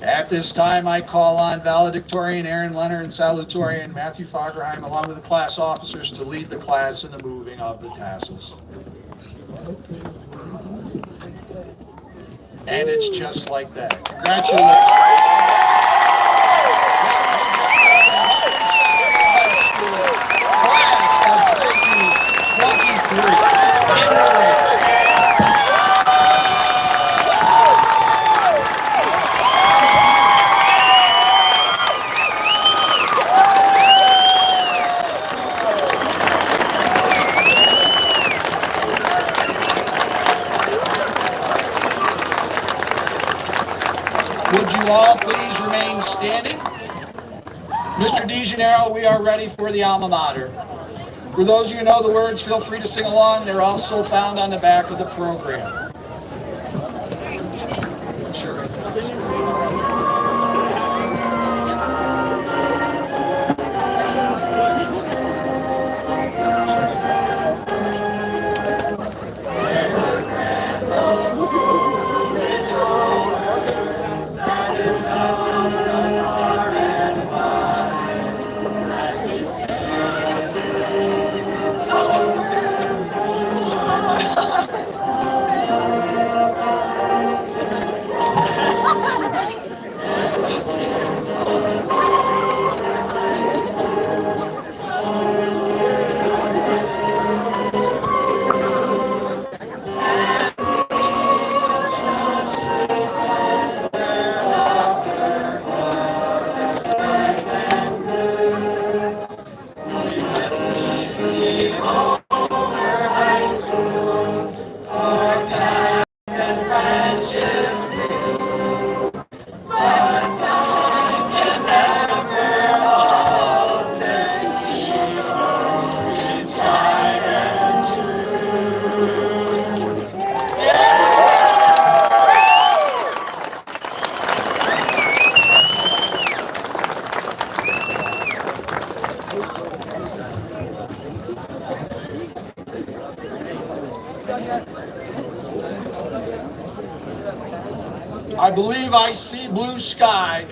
At this time, I call on Valedictorian Aaron Leonard and Salutatorian Matthew Fagerheim, along with the class officers, to lead the class in the moving of the tassels. And it's just like that. Congratulations. Would you all please remain standing? Mr. DeGennaro, we are ready for the alma mater. For those of you who know the words, feel free to sing along. They're also found on the back of the program. Sure. I believe I see blue sky,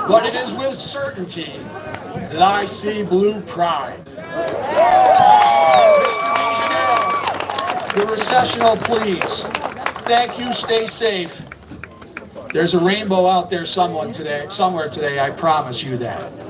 but it is with certainty that I see blue pride. The recessional, please. Thank you, stay safe. There's a rainbow out there somewhere today, I promise you that.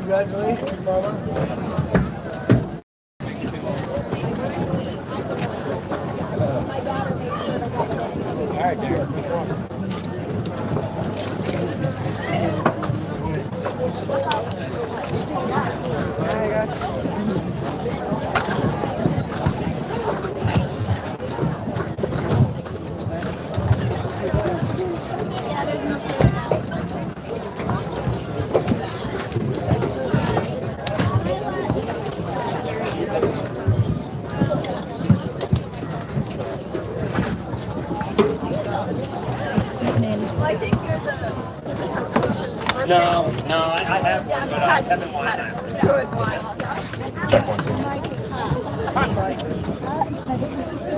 Congratulations, Mama. All right, No, I have one, but I haven't won. Check one, two.